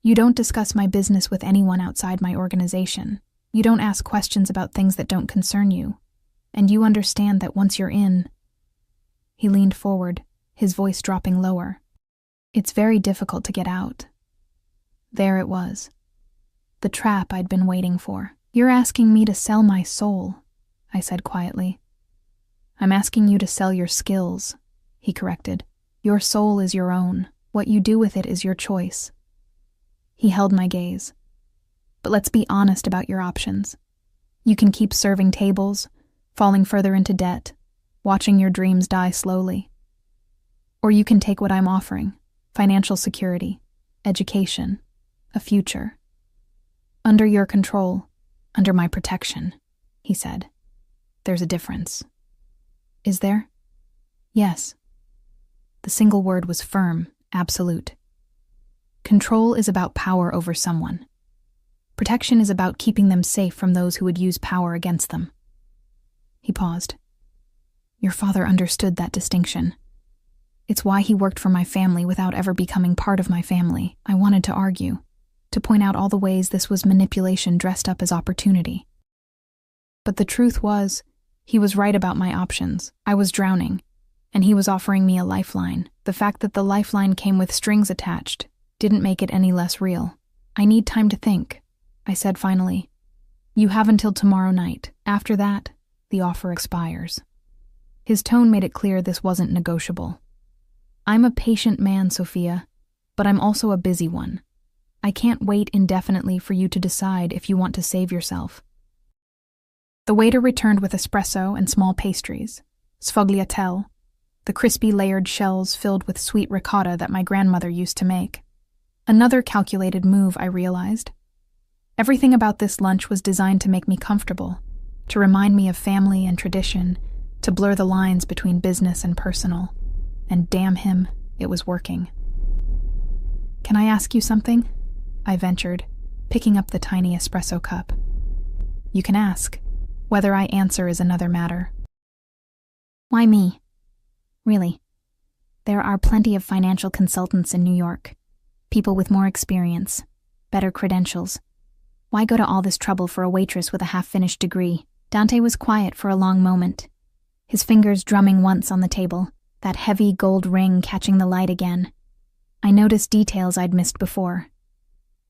You don't discuss my business with anyone outside my organization. You don't ask questions about things that don't concern you. And you understand that once you're in... He leaned forward, his voice dropping lower. It's very difficult to get out. There it was. The trap I'd been waiting for. You're asking me to sell my soul, I said quietly. I'm asking you to sell your skills, he corrected. Your soul is your own. What you do with it is your choice. He held my gaze. But let's be honest about your options. You can keep serving tables, falling further into debt, watching your dreams die slowly. Or you can take what I'm offering, financial security, education, a future. Under your control, under my protection, he said. There's a difference. Is there? Yes. The single word was firm, absolute. Control is about power over someone. Protection is about keeping them safe from those who would use power against them. He paused. Your father understood that distinction. It's why he worked for my family without ever becoming part of my family. I wanted to argue, to point out all the ways this was manipulation dressed up as opportunity. But the truth was, he was right about my options. I was drowning, and he was offering me a lifeline. The fact that the lifeline came with strings attached didn't make it any less real. I need time to think, I said finally. You have until tomorrow night. After that, the offer expires. His tone made it clear this wasn't negotiable. I'm a patient man, Sophia, but I'm also a busy one. I can't wait indefinitely for you to decide if you want to save yourself. The waiter returned with espresso and small pastries, sfogliatelle, the crispy layered shells filled with sweet ricotta that my grandmother used to make. Another calculated move, I realized. Everything about this lunch was designed to make me comfortable, to remind me of family and tradition, to blur the lines between business and personal. And damn him, it was working. Can I ask you something? I ventured, picking up the tiny espresso cup. You can ask. Whether I answer is another matter. Why me? Really? There are plenty of financial consultants in New York. People with more experience, better credentials. Why go to all this trouble for a waitress with a half-finished degree? Dante was quiet for a long moment, his fingers drumming once on the table, that heavy gold ring catching the light again. I noticed details I'd missed before.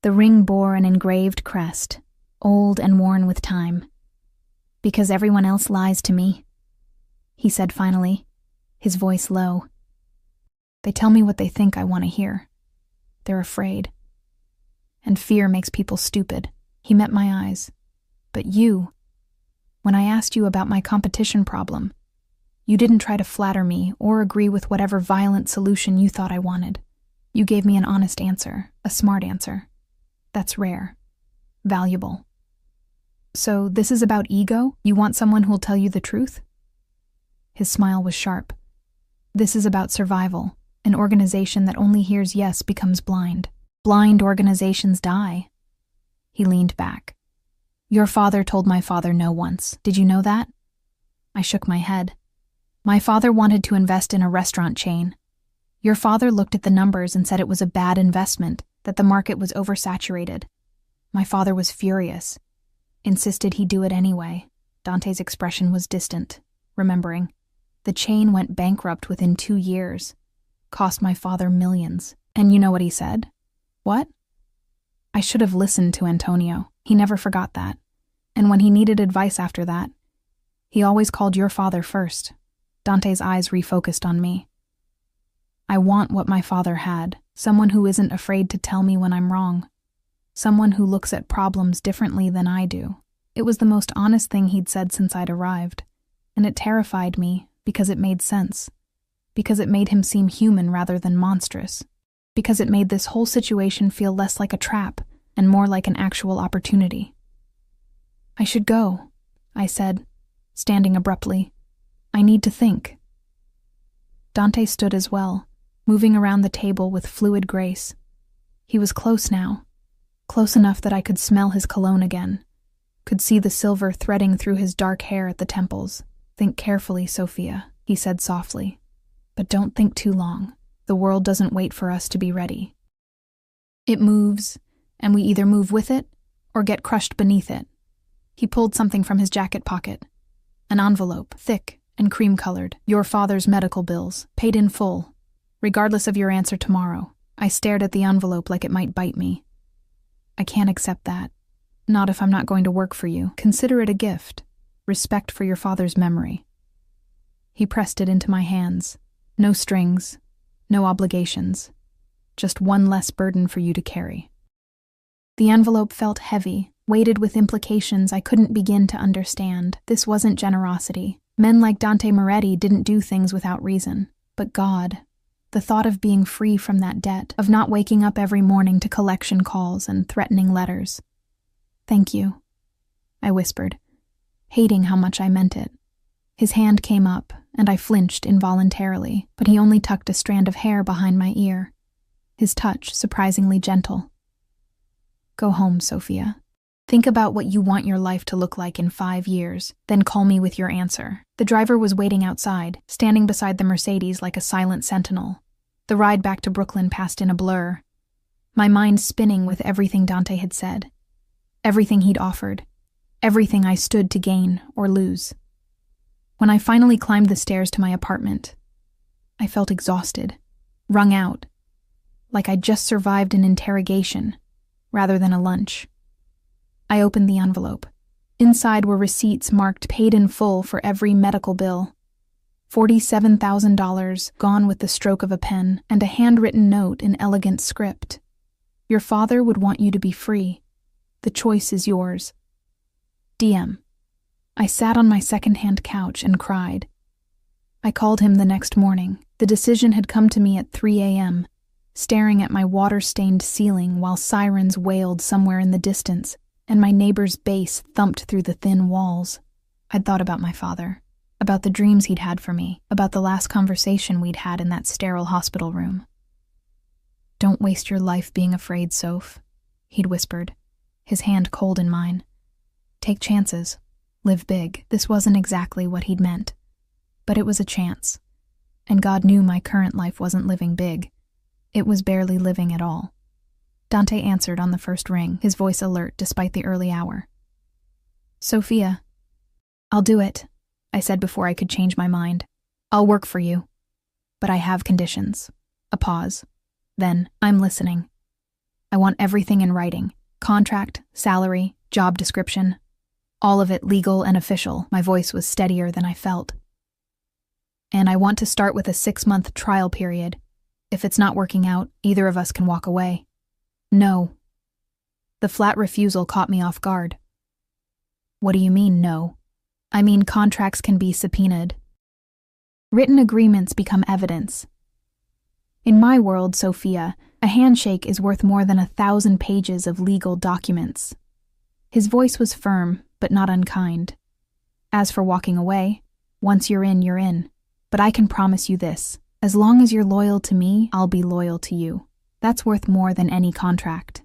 The ring bore an engraved crest, old and worn with time. Because everyone else lies to me, he said finally, his voice low. They tell me what they think I want to hear. They're afraid. And fear makes people stupid. He met my eyes. But you, when I asked you about my competition problem, you didn't try to flatter me or agree with whatever violent solution you thought I wanted. You gave me an honest answer, a smart answer. That's rare. Valuable. So this is about ego? You want someone who'll tell you the truth? His smile was sharp. This is about survival. An organization that only hears yes becomes blind. Blind organizations die. He leaned back. Your father told my father no once. Did you know that? I shook my head. My father wanted to invest in a restaurant chain. Your father looked at the numbers and said it was a bad investment, that the market was oversaturated. My father was furious. Insisted he do it anyway. Dante's expression was distant, remembering. The chain went bankrupt within 2 years. Cost my father millions. And you know what he said? What? I should have listened to Antonio. He never forgot that. And when he needed advice after that, he always called your father first. Dante's eyes refocused on me. I want what my father had, someone who isn't afraid to tell me when I'm wrong. Someone who looks at problems differently than I do. It was the most honest thing he'd said since I'd arrived, and it terrified me because it made sense. Because it made him seem human rather than monstrous. Because it made this whole situation feel less like a trap and more like an actual opportunity. I should go, I said, standing abruptly. I need to think. Dante stood as well, moving around the table with fluid grace. He was close now, close enough that I could smell his cologne again, could see the silver threading through his dark hair at the temples. Think carefully, Sophia, he said softly. But don't think too long. The world doesn't wait for us to be ready. It moves, and we either move with it or get crushed beneath it. He pulled something from his jacket pocket. An envelope, thick and cream-colored. Your father's medical bills, paid in full. Regardless of your answer tomorrow. I stared at the envelope like it might bite me. I can't accept that. Not if I'm not going to work for you. Consider it a gift. Respect for your father's memory. He pressed it into my hands. No strings. No obligations. Just one less burden for you to carry. The envelope felt heavy, weighted with implications I couldn't begin to understand. This wasn't generosity. Men like Dante Moretti didn't do things without reason. But God, the thought of being free from that debt, of not waking up every morning to collection calls and threatening letters. Thank you, I whispered, hating how much I meant it. His hand came up, and I flinched involuntarily, but he only tucked a strand of hair behind my ear, his touch surprisingly gentle. Go home, Sophia. Think about what you want your life to look like in 5 years, then call me with your answer. The driver was waiting outside, standing beside the Mercedes like a silent sentinel. The ride back to Brooklyn passed in a blur, my mind spinning with everything Dante had said, everything he'd offered, everything I stood to gain or lose. When I finally climbed the stairs to my apartment, I felt exhausted, wrung out, like I'd just survived an interrogation rather than a lunch. I opened the envelope. Inside were receipts marked paid in full for every medical bill. $47,000 gone with the stroke of a pen, and a handwritten note in elegant script. Your father would want you to be free. The choice is yours. DM. I sat on my second-hand couch and cried. I called him the next morning. The decision had come to me at 3 a.m., staring at my water-stained ceiling while sirens wailed somewhere in the distance, and my neighbor's bass thumped through the thin walls. I'd thought about my father, about the dreams he'd had for me, about the last conversation we'd had in that sterile hospital room. Don't waste your life being afraid, Soph, he'd whispered, his hand cold in mine. Take chances. Live big. This wasn't exactly what he'd meant, but it was a chance. and God knew my current life wasn't living big. It was barely living at all. Dante answered on the first ring, his voice alert despite the early hour. "Sophia." "I'll do it," I said before I could change my mind. "I'll work for you. But I have conditions." A pause. Then, "I'm listening. I want everything in writing. Contract, salary, job description. All of it legal and official." My voice was steadier than I felt. "And I want to start with a 6-month trial period. If it's not working out, either of us can walk away." "No." The flat refusal caught me off guard. "What do you mean, no?" "I mean contracts can be subpoenaed. Written agreements become evidence. In my world, Sophia, a handshake is worth more than 1,000 pages of legal documents." His voice was firm, but not unkind. "As for walking away, once you're in, you're in. But I can promise you this. As long as you're loyal to me, I'll be loyal to you. That's worth more than any contract."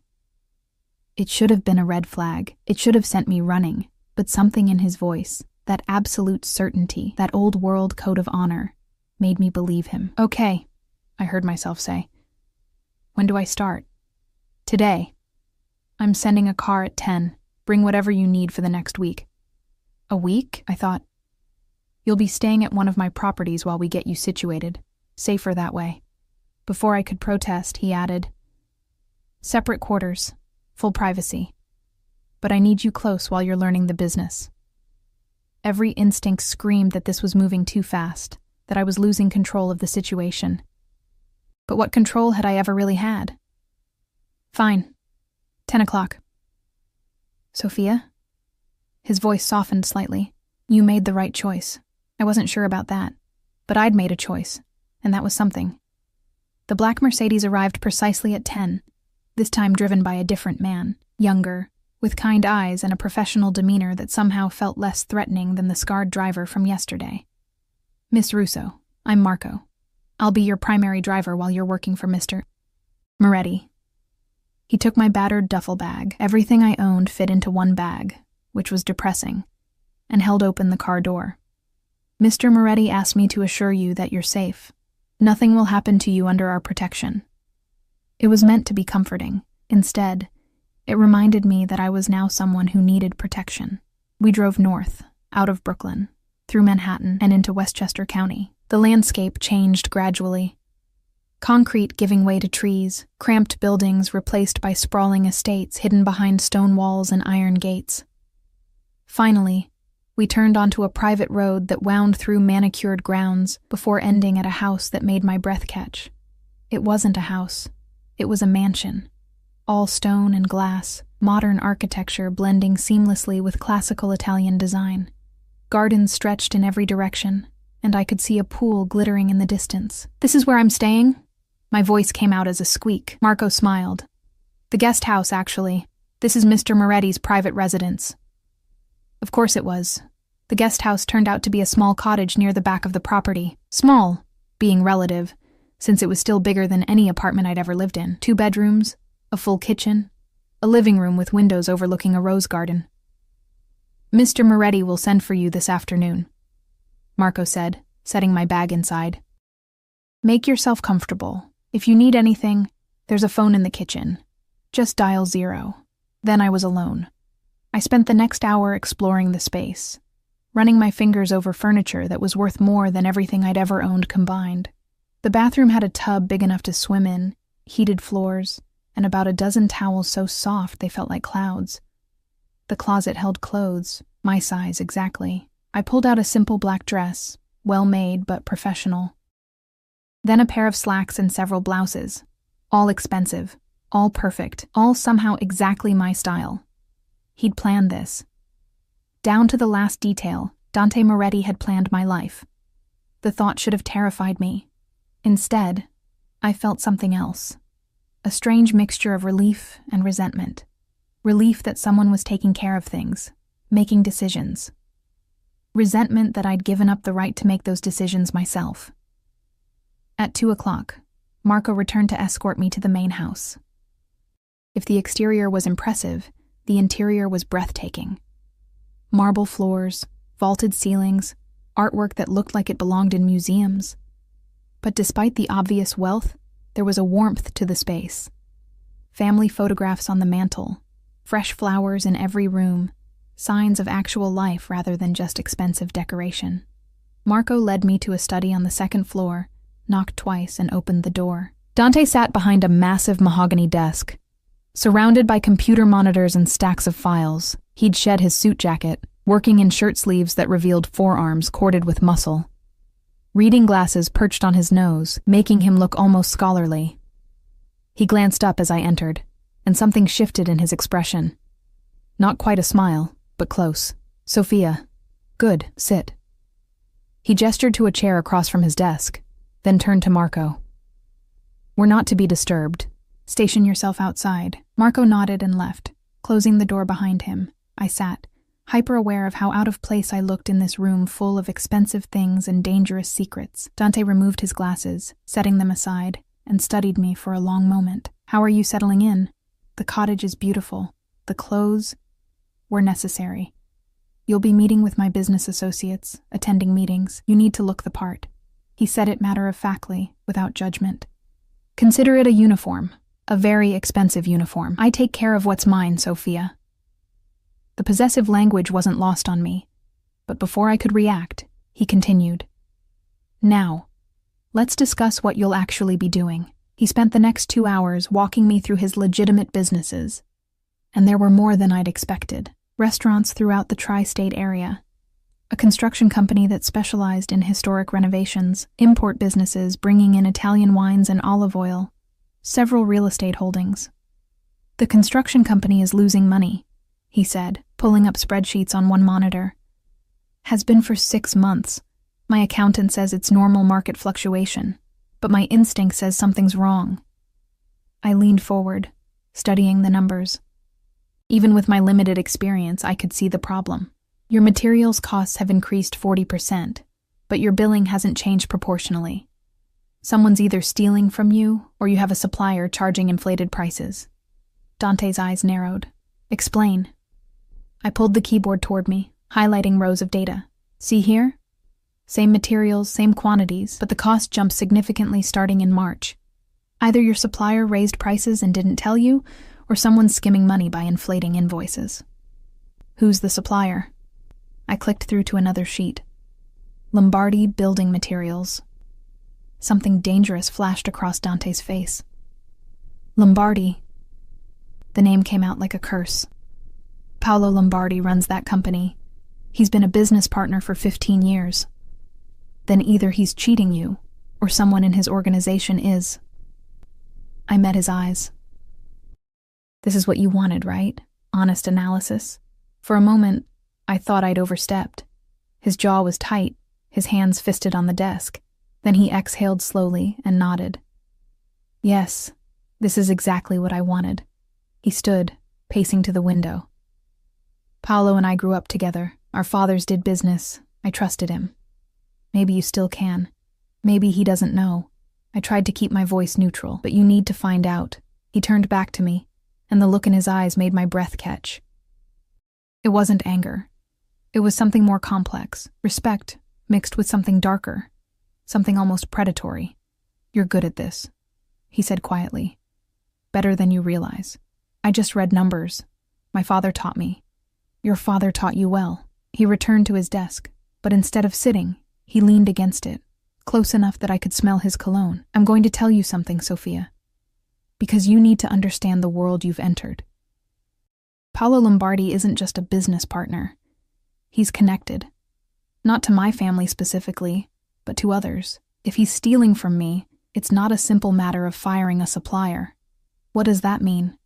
It should have been a red flag. It should have sent me running. But something in his voice, that absolute certainty, that old world code of honor, made me believe him. "Okay," I heard myself say. "When do I start?" "Today. I'm sending a car at 10. Bring whatever you need for the next week." "A week?" I thought. "You'll be staying at one of my properties while we get you situated. Safer that way." Before I could protest, he added, "Separate quarters, full privacy. But I need you close while you're learning the business." Every instinct screamed that this was moving too fast, that I was losing control of the situation. But what control had I ever really had? "Fine. 10 o'clock. "Sophia?" His voice softened slightly. "You made the right choice. I wasn't sure about that. But I'd made a choice, and that was something." The black Mercedes arrived precisely at 10, this time driven by a different man, younger, with kind eyes and a professional demeanor that somehow felt less threatening than the scarred driver from yesterday. "Miss Russo, I'm Marco. I'll be your primary driver while you're working for Mr. Moretti." He took my battered duffel bag, everything I owned fit into one bag, which was depressing, and held open the car door. "Mr. Moretti asked me to assure you that you're safe. Nothing will happen to you under our protection." It was meant to be comforting. Instead, it reminded me that I was now someone who needed protection. We drove north, out of Brooklyn, through Manhattan and into Westchester County. The landscape changed gradually. Concrete giving way to trees, cramped buildings replaced by sprawling estates hidden behind stone walls and iron gates. Finally, we turned onto a private road that wound through manicured grounds before ending at a house that made my breath catch. It wasn't a house. It was a mansion. All stone and glass, modern architecture blending seamlessly with classical Italian design. Gardens stretched in every direction, and I could see a pool glittering in the distance. "This is where I'm staying?" My voice came out as a squeak. Marco smiled. "The guest house, actually. This is Mr. Moretti's private residence." Of course it was. The guest house turned out to be a small cottage near the back of the property. Small, being relative, since it was still bigger than any apartment I'd ever lived in. 2 bedrooms, a full kitchen, a living room with windows overlooking a rose garden. "Mr. Moretti will send for you this afternoon," Marco said, setting my bag inside. "Make yourself comfortable. If you need anything, there's a phone in the kitchen. Just dial 0. Then I was alone. I spent the next hour exploring the space, running my fingers over furniture that was worth more than everything I'd ever owned combined. The bathroom had a tub big enough to swim in, heated floors, and about a dozen towels so soft they felt like clouds. The closet held clothes, my size exactly. I pulled out a simple black dress, well made but professional. Then a pair of slacks and several blouses, all expensive, all perfect, all somehow exactly my style. He'd planned this. Down to the last detail, Dante Moretti had planned my life. The thought should have terrified me. Instead, I felt something else. A strange mixture of relief and resentment. Relief that someone was taking care of things, making decisions. Resentment that I'd given up the right to make those decisions myself. At 2 o'clock, Marco returned to escort me to the main house. If the exterior was impressive, the interior was breathtaking. Marble floors, vaulted ceilings, artwork that looked like it belonged in museums. But despite the obvious wealth, there was a warmth to the space. Family photographs on the mantle, fresh flowers in every room, signs of actual life rather than just expensive decoration. Marco led me to a study on the second floor, knocked twice, and opened the door. Dante sat behind a massive mahogany desk. Surrounded by computer monitors and stacks of files, he'd shed his suit jacket, working in shirt sleeves that revealed forearms corded with muscle. Reading glasses perched on his nose, making him look almost scholarly. He glanced up as I entered, and something shifted in his expression. Not quite a smile, but close. "Sophia. Good, sit." He gestured to a chair across from his desk, then turned to Marco. "We're not to be disturbed. Station yourself outside." Marco nodded and left, closing the door behind him. I sat, hyper-aware of how out of place I looked in this room full of expensive things and dangerous secrets. Dante removed his glasses, setting them aside, and studied me for a long moment. "How are you settling in? The cottage is beautiful. The clothes were necessary. You'll be meeting with my business associates, attending meetings. You need to look the part." He said it matter-of-factly, without judgment. "Consider it a uniform, a very expensive uniform. I take care of what's mine, Sophia." The possessive language wasn't lost on me, but before I could react, he continued. "Now, let's discuss what you'll actually be doing." He spent the next 2 hours walking me through his legitimate businesses, and there were more than I'd expected. Restaurants throughout the tri-state area, a construction company that specialized in historic renovations, import businesses bringing in Italian wines and olive oil, several real estate holdings. "The construction company is losing money," he said, pulling up spreadsheets on one monitor. "Has been for 6 months. My accountant says it's normal market fluctuation, but my instinct says something's wrong." I leaned forward, studying the numbers. Even with my limited experience, I could see the problem. Your materials costs have increased 40%, but your billing hasn't changed proportionally. Someone's either stealing from you, or you have a supplier charging inflated prices. Dante's eyes narrowed. "Explain." I pulled the keyboard toward me, highlighting rows of data. "See here? Same materials, same quantities, but the cost jumped significantly starting in March. Either your supplier raised prices and didn't tell you, or someone's skimming money by inflating invoices." "Who's the supplier?" I clicked through to another sheet. "Lombardi Building Materials." Something dangerous flashed across Dante's face. "Lombardi." The name came out like a curse. "Paolo Lombardi runs that company. He's been a business partner for 15 years. Then either he's cheating you, or someone in his organization is." I met his eyes. "This is what you wanted, right? Honest analysis." For a moment, I thought I'd overstepped. His jaw was tight, his hands fisted on the desk. Then he exhaled slowly and nodded. "Yes, this is exactly what I wanted." He stood, pacing to the window. "Paolo and I grew up together. Our fathers did business. I trusted him. Maybe you still can. Maybe he doesn't know." I tried to keep my voice neutral, "But you need to find out." He turned back to me, and the look in his eyes made my breath catch. It wasn't anger. It was something more complex, respect mixed with something darker, something almost predatory. "You're good at this," he said quietly. "Better than you realize. I just read numbers. My father taught me." "Your father taught you well." He returned to his desk, but instead of sitting, he leaned against it, close enough that I could smell his cologne. "I'm going to tell you something, Sophia, because you need to understand the world you've entered. Paolo Lombardi isn't just a business partner. He's connected. Not to my family specifically, but to others. If he's stealing from me, it's not a simple matter of firing a supplier. What does that mean?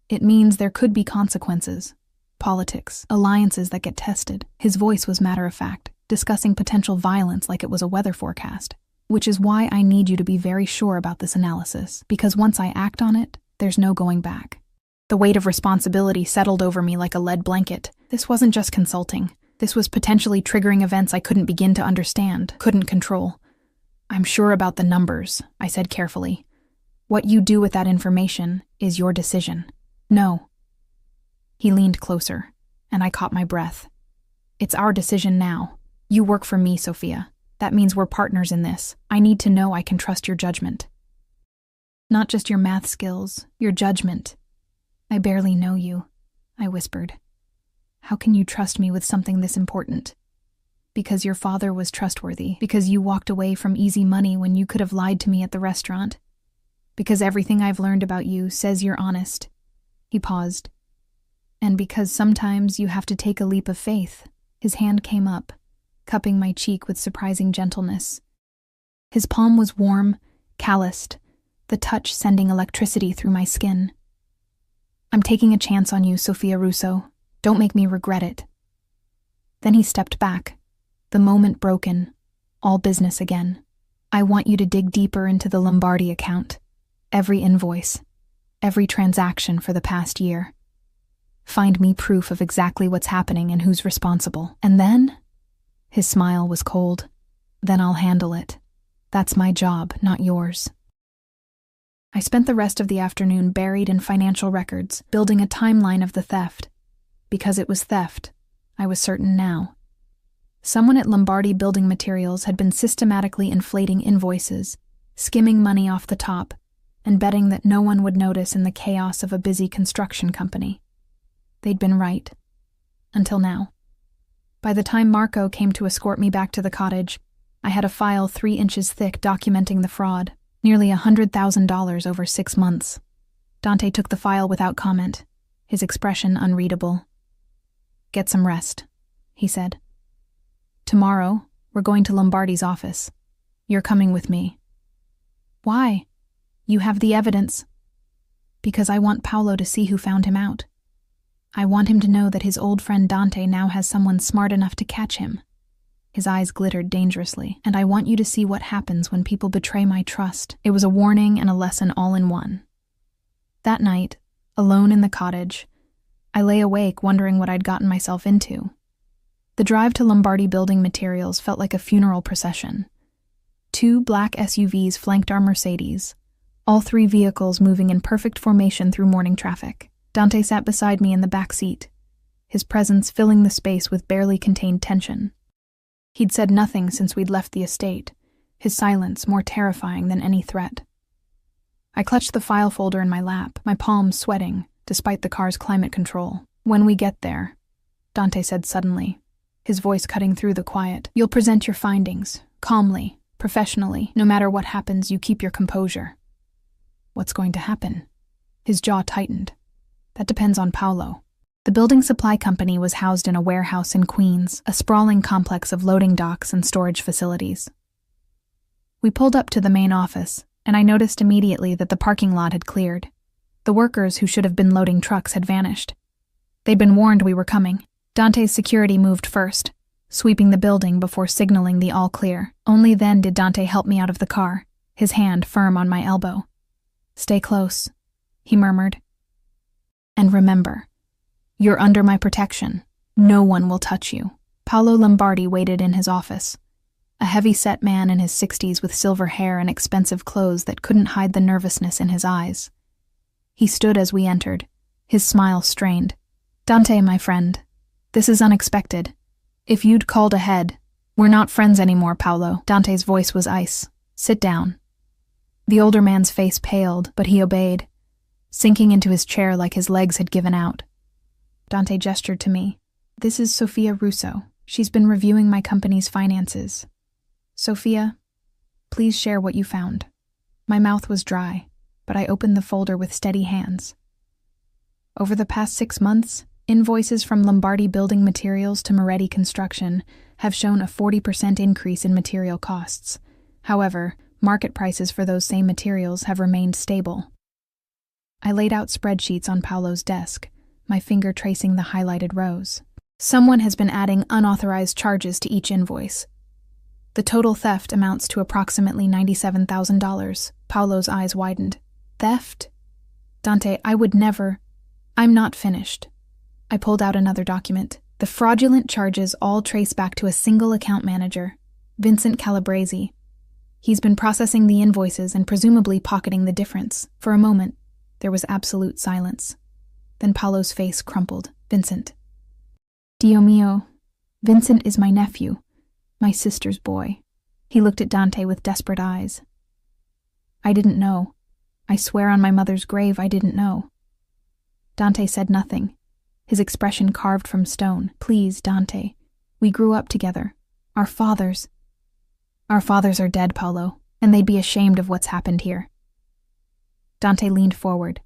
It means there could be consequences. Politics, alliances that get tested." His voice was matter-of-fact, discussing potential violence like it was a weather forecast. "Which is why I need you to be very sure about this analysis, because once I act on it, there's no going back." The weight of responsibility settled over me like a lead blanket. This wasn't just consulting. This was potentially triggering events I couldn't begin to understand, couldn't control. "I'm sure about the numbers," I said carefully. "What you do with that information is your decision." "No." He leaned closer, and I caught my breath. "It's our decision now. You work for me, Sophia. That means we're partners in this. I need to know I can trust your judgment. Not just your math skills, your judgment. I barely know you, I whispered. How can you trust me with something this important? Because your father was trustworthy. Because you walked away from easy money when you could have lied to me at the restaurant. Because everything I've learned about you says you're honest. He paused. And because sometimes you have to take a leap of faith. His hand came up, cupping my cheek with surprising gentleness. His palm was warm, calloused, the touch sending electricity through my skin. I'm taking a chance on you, Sophia Russo. Don't make me regret it. Then he stepped back, the moment broken, all business again. I want you to dig deeper into the Lombardi account. Every invoice, every transaction for the past year. Find me proof of exactly what's happening and who's responsible. And then, his smile was cold, then I'll handle it. That's my job, not yours. I spent the rest of the afternoon buried in financial records, building a timeline of the theft. Because it was theft, I was certain now. Someone at Lombardi Building Materials had been systematically inflating invoices, skimming money off the top, and betting that no one would notice in the chaos of a busy construction company. They'd been right. Until now. By the time Marco came to escort me back to the cottage, I had a file 3 inches thick documenting the fraud, nearly $100,000 over 6 months. Dante took the file without comment, his expression unreadable. Get some rest, he said. Tomorrow, we're going to Lombardi's office. You're coming with me. Why? You have the evidence. Because I want Paolo to see who found him out. I want him to know that his old friend Dante now has someone smart enough to catch him. His eyes glittered dangerously, and I want you to see what happens when people betray my trust. It was a warning and a lesson all in one. That night, alone in the cottage, I lay awake wondering what I'd gotten myself into. The drive to Lombardi Building Materials felt like a funeral procession. 2 black SUVs flanked our Mercedes, all 3 vehicles moving in perfect formation through morning traffic. Dante sat beside me in the back seat, his presence filling the space with barely contained tension. He'd said nothing since we'd left the estate, his silence more terrifying than any threat. I clutched the file folder in my lap, my palms sweating, despite the car's climate control. When we get there, Dante said suddenly, his voice cutting through the quiet, you'll present your findings, calmly, professionally. No matter what happens, you keep your composure. What's going to happen? His jaw tightened. That depends on Paolo. The building supply company was housed in a warehouse in Queens, a sprawling complex of loading docks and storage facilities. We pulled up to the main office, and I noticed immediately that the parking lot had cleared. The workers who should have been loading trucks had vanished. They'd been warned we were coming. Dante's security moved first, sweeping the building before signaling the all clear. Only then did Dante help me out of the car, his hand firm on my elbow. Stay close, he murmured. And remember, you're under my protection. No one will touch you. Paolo Lombardi waited in his office, a heavy-set man in his 60s with silver hair and expensive clothes that couldn't hide the nervousness in his eyes. He stood as we entered, his smile strained. Dante, my friend, this is unexpected. If you'd called ahead, we're not friends anymore, Paolo. Dante's voice was ice. Sit down. The older man's face paled, but he obeyed, sinking into his chair like his legs had given out. Dante gestured to me. This is Sophia Russo. She's been reviewing my company's finances. Sophia, please share what you found. My mouth was dry, but I opened the folder with steady hands. Over the past 6 months, invoices from Lombardi Building Materials to Moretti Construction have shown a 40% increase in material costs. However, market prices for those same materials have remained stable. I laid out spreadsheets on Paolo's desk, my finger tracing the highlighted rows. Someone has been adding unauthorized charges to each invoice. The total theft amounts to approximately $97,000. Paolo's eyes widened. Theft? Dante, I would never. I'm not finished. I pulled out another document. The fraudulent charges all trace back to a single account manager, Vincent Calabresi. He's been processing the invoices and presumably pocketing the difference. For a moment, there was absolute silence. Then Paolo's face crumpled. Vincent. Dio mio, Vincent is my nephew, my sister's boy. He looked at Dante with desperate eyes. I didn't know. I swear on my mother's grave I didn't know. Dante said nothing, his expression carved from stone. Please, Dante. We grew up together. Our fathers are dead, Paulo, and they'd be ashamed of what's happened here. Dante leaned forward,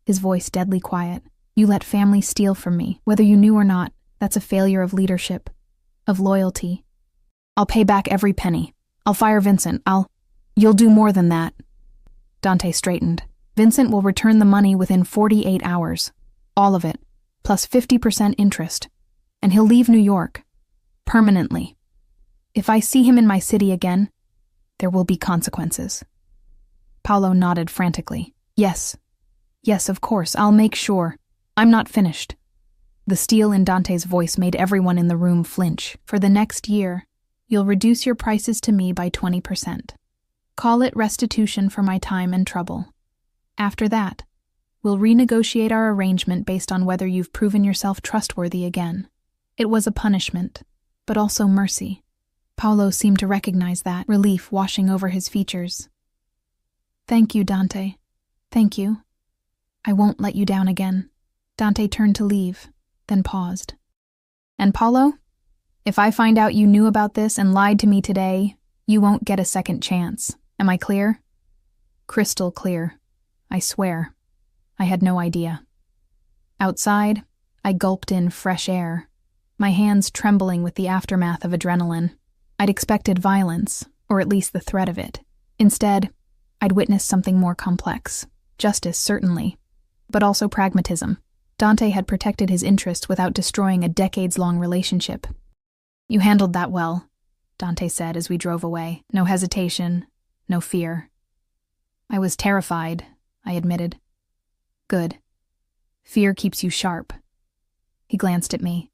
his voice deadly quiet. You let family steal from me. Whether you knew or not, that's a failure of leadership, of loyalty. I'll pay back every penny. I'll fire Vincent. You'll do more than that. Dante straightened. Vincent will return the money within 48 hours. All of it, plus 50% interest. And he'll leave New York. Permanently. If I see him in my city again, there will be consequences. Paulo nodded frantically. Yes, of course, I'll make sure. I'm not finished. The steel in Dante's voice made everyone in the room flinch. For the next year, you'll reduce your prices to me by 20%. Call it restitution for my time and trouble. After that, we'll renegotiate our arrangement based on whether you've proven yourself trustworthy again. It was a punishment, but also mercy. Paulo seemed to recognize that, relief washing over his features. Thank you, Dante. Thank you. I won't let you down again. Dante turned to leave, then paused. And Paulo, if I find out you knew about this and lied to me today, you won't get a second chance. Am I clear? Crystal clear. I swear. I had no idea. Outside, I gulped in fresh air, my hands trembling with the aftermath of adrenaline. I'd expected violence, or at least the threat of it. Instead, I'd witnessed something more complex. Justice, certainly, but also pragmatism. Dante had protected his interest without destroying a decades-long relationship. You handled that well, Dante said as we drove away. No hesitation, no fear. I was terrified, I admitted. Good. Fear keeps you sharp. He glanced at me.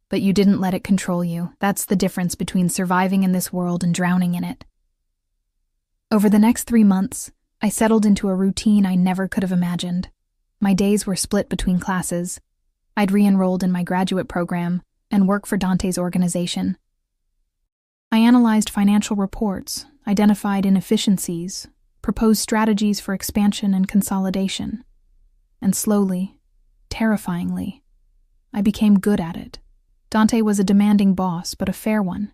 But you didn't let it control you. That's the difference between surviving in this world and drowning in it. Over the next 3 months, I settled into a routine I never could have imagined. My days were split between classes. I'd re-enrolled in my graduate program and work for Dante's organization. I analyzed financial reports, identified inefficiencies, proposed strategies for expansion and consolidation. And slowly, terrifyingly, I became good at it. Dante was a demanding boss, but a fair one.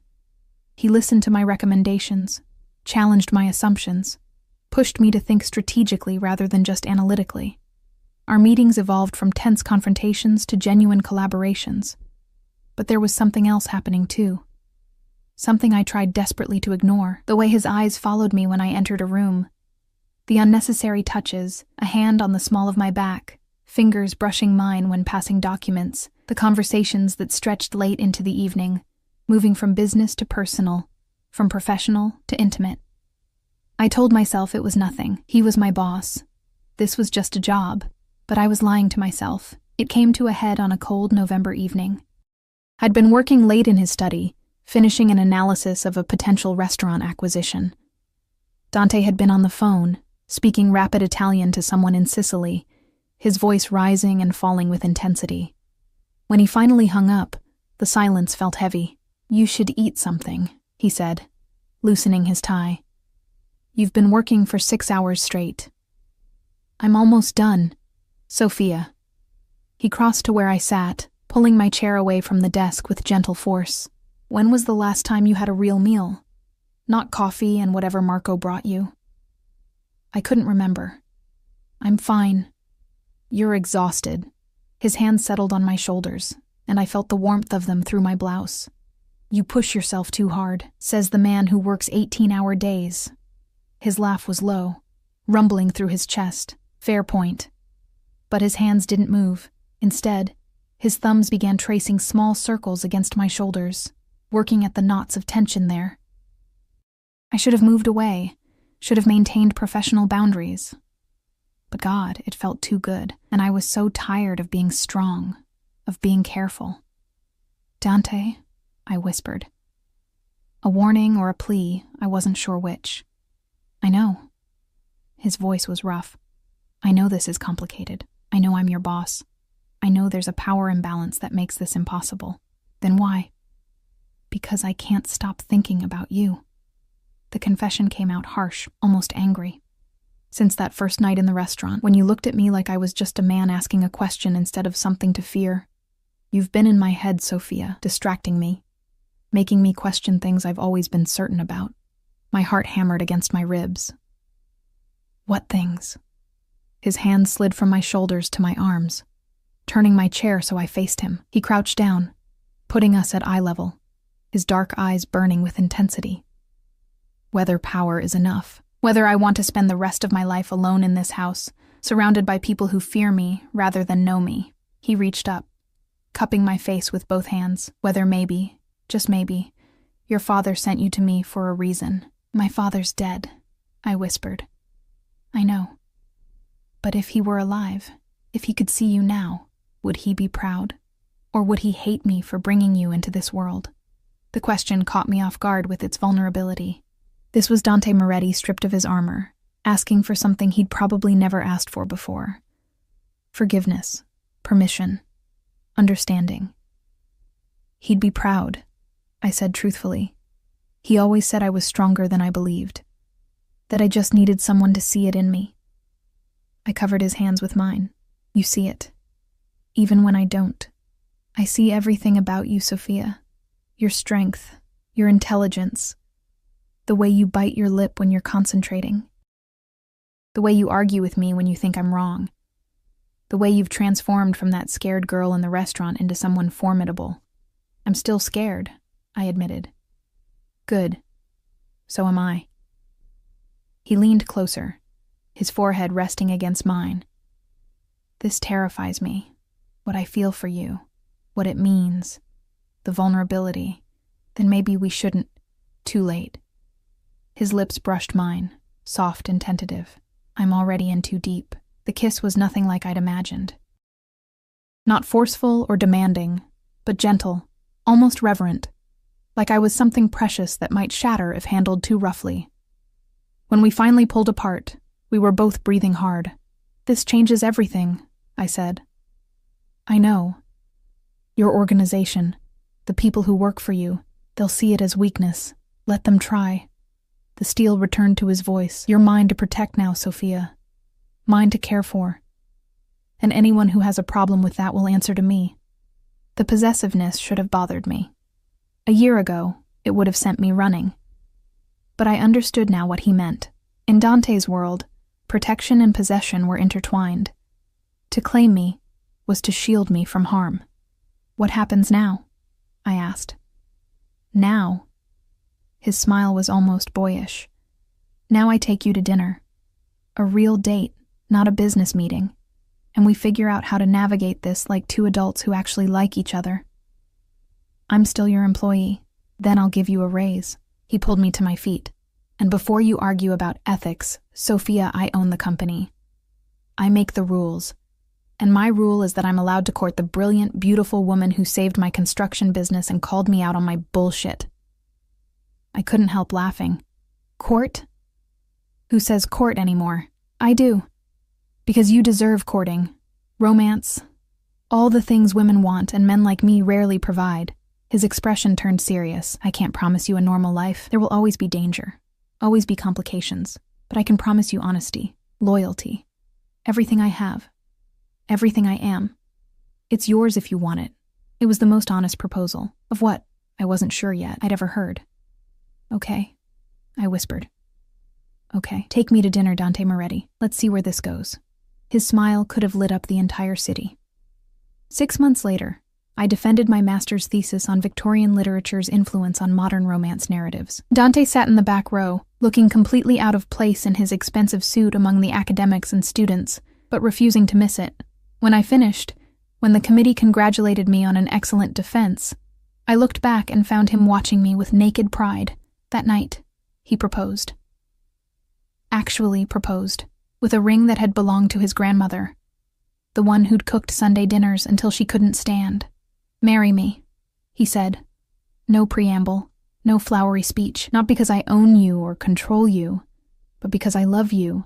He listened to my recommendations, challenged my assumptions, pushed me to think strategically rather than just analytically. Our meetings evolved from tense confrontations to genuine collaborations. But there was something else happening too. Something I tried desperately to ignore, the way his eyes followed me when I entered a room. The unnecessary touches, a hand on the small of my back, fingers brushing mine when passing documents, the conversations that stretched late into the evening, moving from business to personal, from professional to intimate. I told myself it was nothing. He was my boss. This was just a job. But I was lying to myself. It came to a head on a cold November evening. I'd been working late in his study, finishing an analysis of a potential restaurant acquisition. Dante had been on the phone, speaking rapid Italian to someone in Sicily, his voice rising and falling with intensity. When he finally hung up, the silence felt heavy. You should eat something, he said, loosening his tie. You've been working for 6 hours straight. I'm almost done. Sophia. He crossed to where I sat, pulling my chair away from the desk with gentle force. When was the last time you had a real meal? Not coffee and whatever Marco brought you. I couldn't remember. I'm fine. You're exhausted. His hands settled on my shoulders, and I felt the warmth of them through my blouse. You push yourself too hard, says the man who works 18-hour days. His laugh was low, rumbling through his chest. Fair point. But his hands didn't move. Instead, his thumbs began tracing small circles against my shoulders, working at the knots of tension there. I should have moved away, should have maintained professional boundaries. But God, it felt too good, and I was so tired of being strong, of being careful. Dante, I whispered. A warning or a plea, I wasn't sure which. I know. His voice was rough. I know this is complicated. I know I'm your boss. I know there's a power imbalance that makes this impossible. Then why? Because I can't stop thinking about you. The confession came out harsh, almost angry. Since that first night in the restaurant, when you looked at me like I was just a man asking a question instead of something to fear, you've been in my head, Sophia, distracting me, making me question things I've always been certain about. My heart hammered against my ribs. What things? His hand slid from my shoulders to my arms, turning my chair so I faced him. He crouched down, putting us at eye level, his dark eyes burning with intensity. Whether power is enough. Whether I want to spend the rest of my life alone in this house, surrounded by people who fear me rather than know me. He reached up, cupping my face with both hands. Whether maybe, just maybe, your father sent you to me for a reason. My father's dead, I whispered. I know. But if he were alive, if he could see you now, would he be proud? Or would he hate me for bringing you into this world? The question caught me off guard with its vulnerability. This was Dante Moretti stripped of his armor, asking for something he'd probably never asked for before. Forgiveness, permission, understanding. He'd be proud, I said truthfully. He always said I was stronger than I believed, that I just needed someone to see it in me. I covered his hands with mine. You see it. Even when I don't. I see everything about you, Sophia. Your strength, your intelligence, the way you bite your lip when you're concentrating, the way you argue with me when you think I'm wrong, the way you've transformed from that scared girl in the restaurant into someone formidable. I'm still scared, I admitted. Good. So am I. He leaned closer, his forehead resting against mine. This terrifies me, what I feel for you, what it means, the vulnerability. Then maybe we shouldn't. Too late. His lips brushed mine, soft and tentative. I'm already in too deep. The kiss was nothing like I'd imagined. Not forceful or demanding, but gentle, almost reverent, like I was something precious that might shatter if handled too roughly. When we finally pulled apart, we were both breathing hard. This changes everything, I said. I know. Your organization, the people who work for you, they'll see it as weakness. Let them try. The steel returned to his voice. You're mine to protect now, Sophia. Mine to care for. And anyone who has a problem with that will answer to me. The possessiveness should have bothered me. A year ago, it would have sent me running. But I understood now what he meant. In Dante's world, protection and possession were intertwined. To claim me was to shield me from harm. What happens now? I asked. Now? His smile was almost boyish. Now I take you to dinner. A real date, not a business meeting. And we figure out how to navigate this like two adults who actually like each other. I'm still your employee. Then I'll give you a raise. He pulled me to my feet. And before you argue about ethics, Sophia, I own the company. I make the rules. And my rule is that I'm allowed to court the brilliant, beautiful woman who saved my construction business and called me out on my bullshit. I couldn't help laughing. Court? Who says court anymore? I do. Because you deserve courting. Romance. All the things women want and men like me rarely provide. His expression turned serious. I can't promise you a normal life. There will always be danger. Always be complications. But I can promise you honesty, loyalty. Everything I have. Everything I am. It's yours if you want it. It was the most honest proposal. Of what? I wasn't sure yet. I'd ever heard. Okay, I whispered. Okay, take me to dinner, Dante Moretti. Let's see where this goes. His smile could have lit up the entire city. 6 months later, I defended my master's thesis on Victorian literature's influence on modern romance narratives. Dante sat in the back row, looking completely out of place in his expensive suit among the academics and students, but refusing to miss it. When I finished, when the committee congratulated me on an excellent defense, I looked back and found him watching me with naked pride. That night, he proposed. Actually proposed, with a ring that had belonged to his grandmother, the one who'd cooked Sunday dinners until she couldn't stand. Marry me, he said. No preamble, no flowery speech, not because I own you or control you, but because I love you,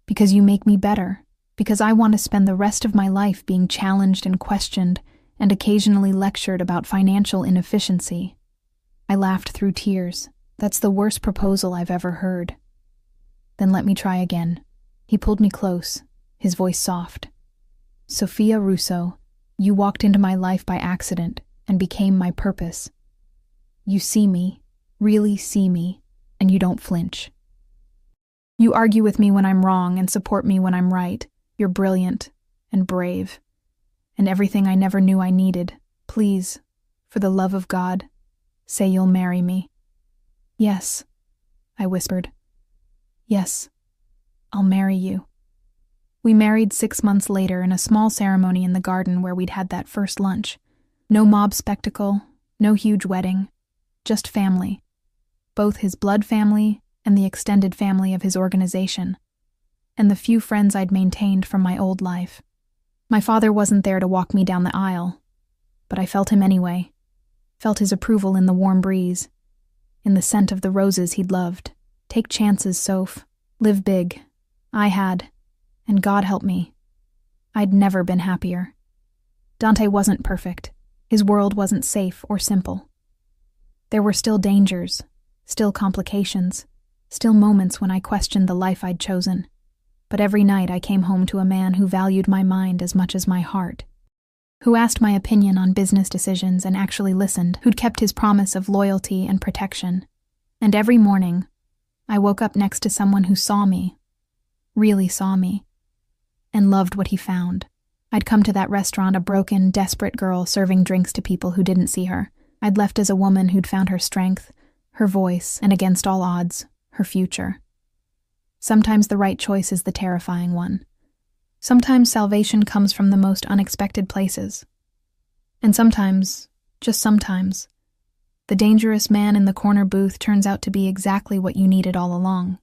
because you make me better, because I want to spend the rest of my life being challenged and questioned and occasionally lectured about financial inefficiency. I laughed through tears. That's the worst proposal I've ever heard. Then let me try again. He pulled me close, his voice soft. Sophia Russo, you walked into my life by accident and became my purpose. You see me, really see me, and you don't flinch. You argue with me when I'm wrong and support me when I'm right. You're brilliant and brave, and everything I never knew I needed. Please, for the love of God, say you'll marry me. Yes, I whispered. Yes, I'll marry you. We married 6 months later in a small ceremony in the garden where we'd had that first lunch. No mob spectacle, no huge wedding, just family. Both his blood family and the extended family of his organization, and the few friends I'd maintained from my old life. My father wasn't there to walk me down the aisle, but I felt him anyway, felt his approval in the warm breeze, in the scent of the roses he'd loved. Take chances, Soph. Live big. I had, and God help me. I'd never been happier. Dante wasn't perfect. His world wasn't safe or simple. There were still dangers, still complications, still moments when I questioned the life I'd chosen. But every night I came home to a man who valued my mind as much as my heart, who asked my opinion on business decisions and actually listened, who'd kept his promise of loyalty and protection. And every morning, I woke up next to someone who saw me, really saw me, and loved what he found. I'd come to that restaurant a broken, desperate girl serving drinks to people who didn't see her. I'd left as a woman who'd found her strength, her voice, and against all odds, her future. Sometimes the right choice is the terrifying one. Sometimes salvation comes from the most unexpected places. And sometimes, just sometimes, the dangerous man in the corner booth turns out to be exactly what you needed all along.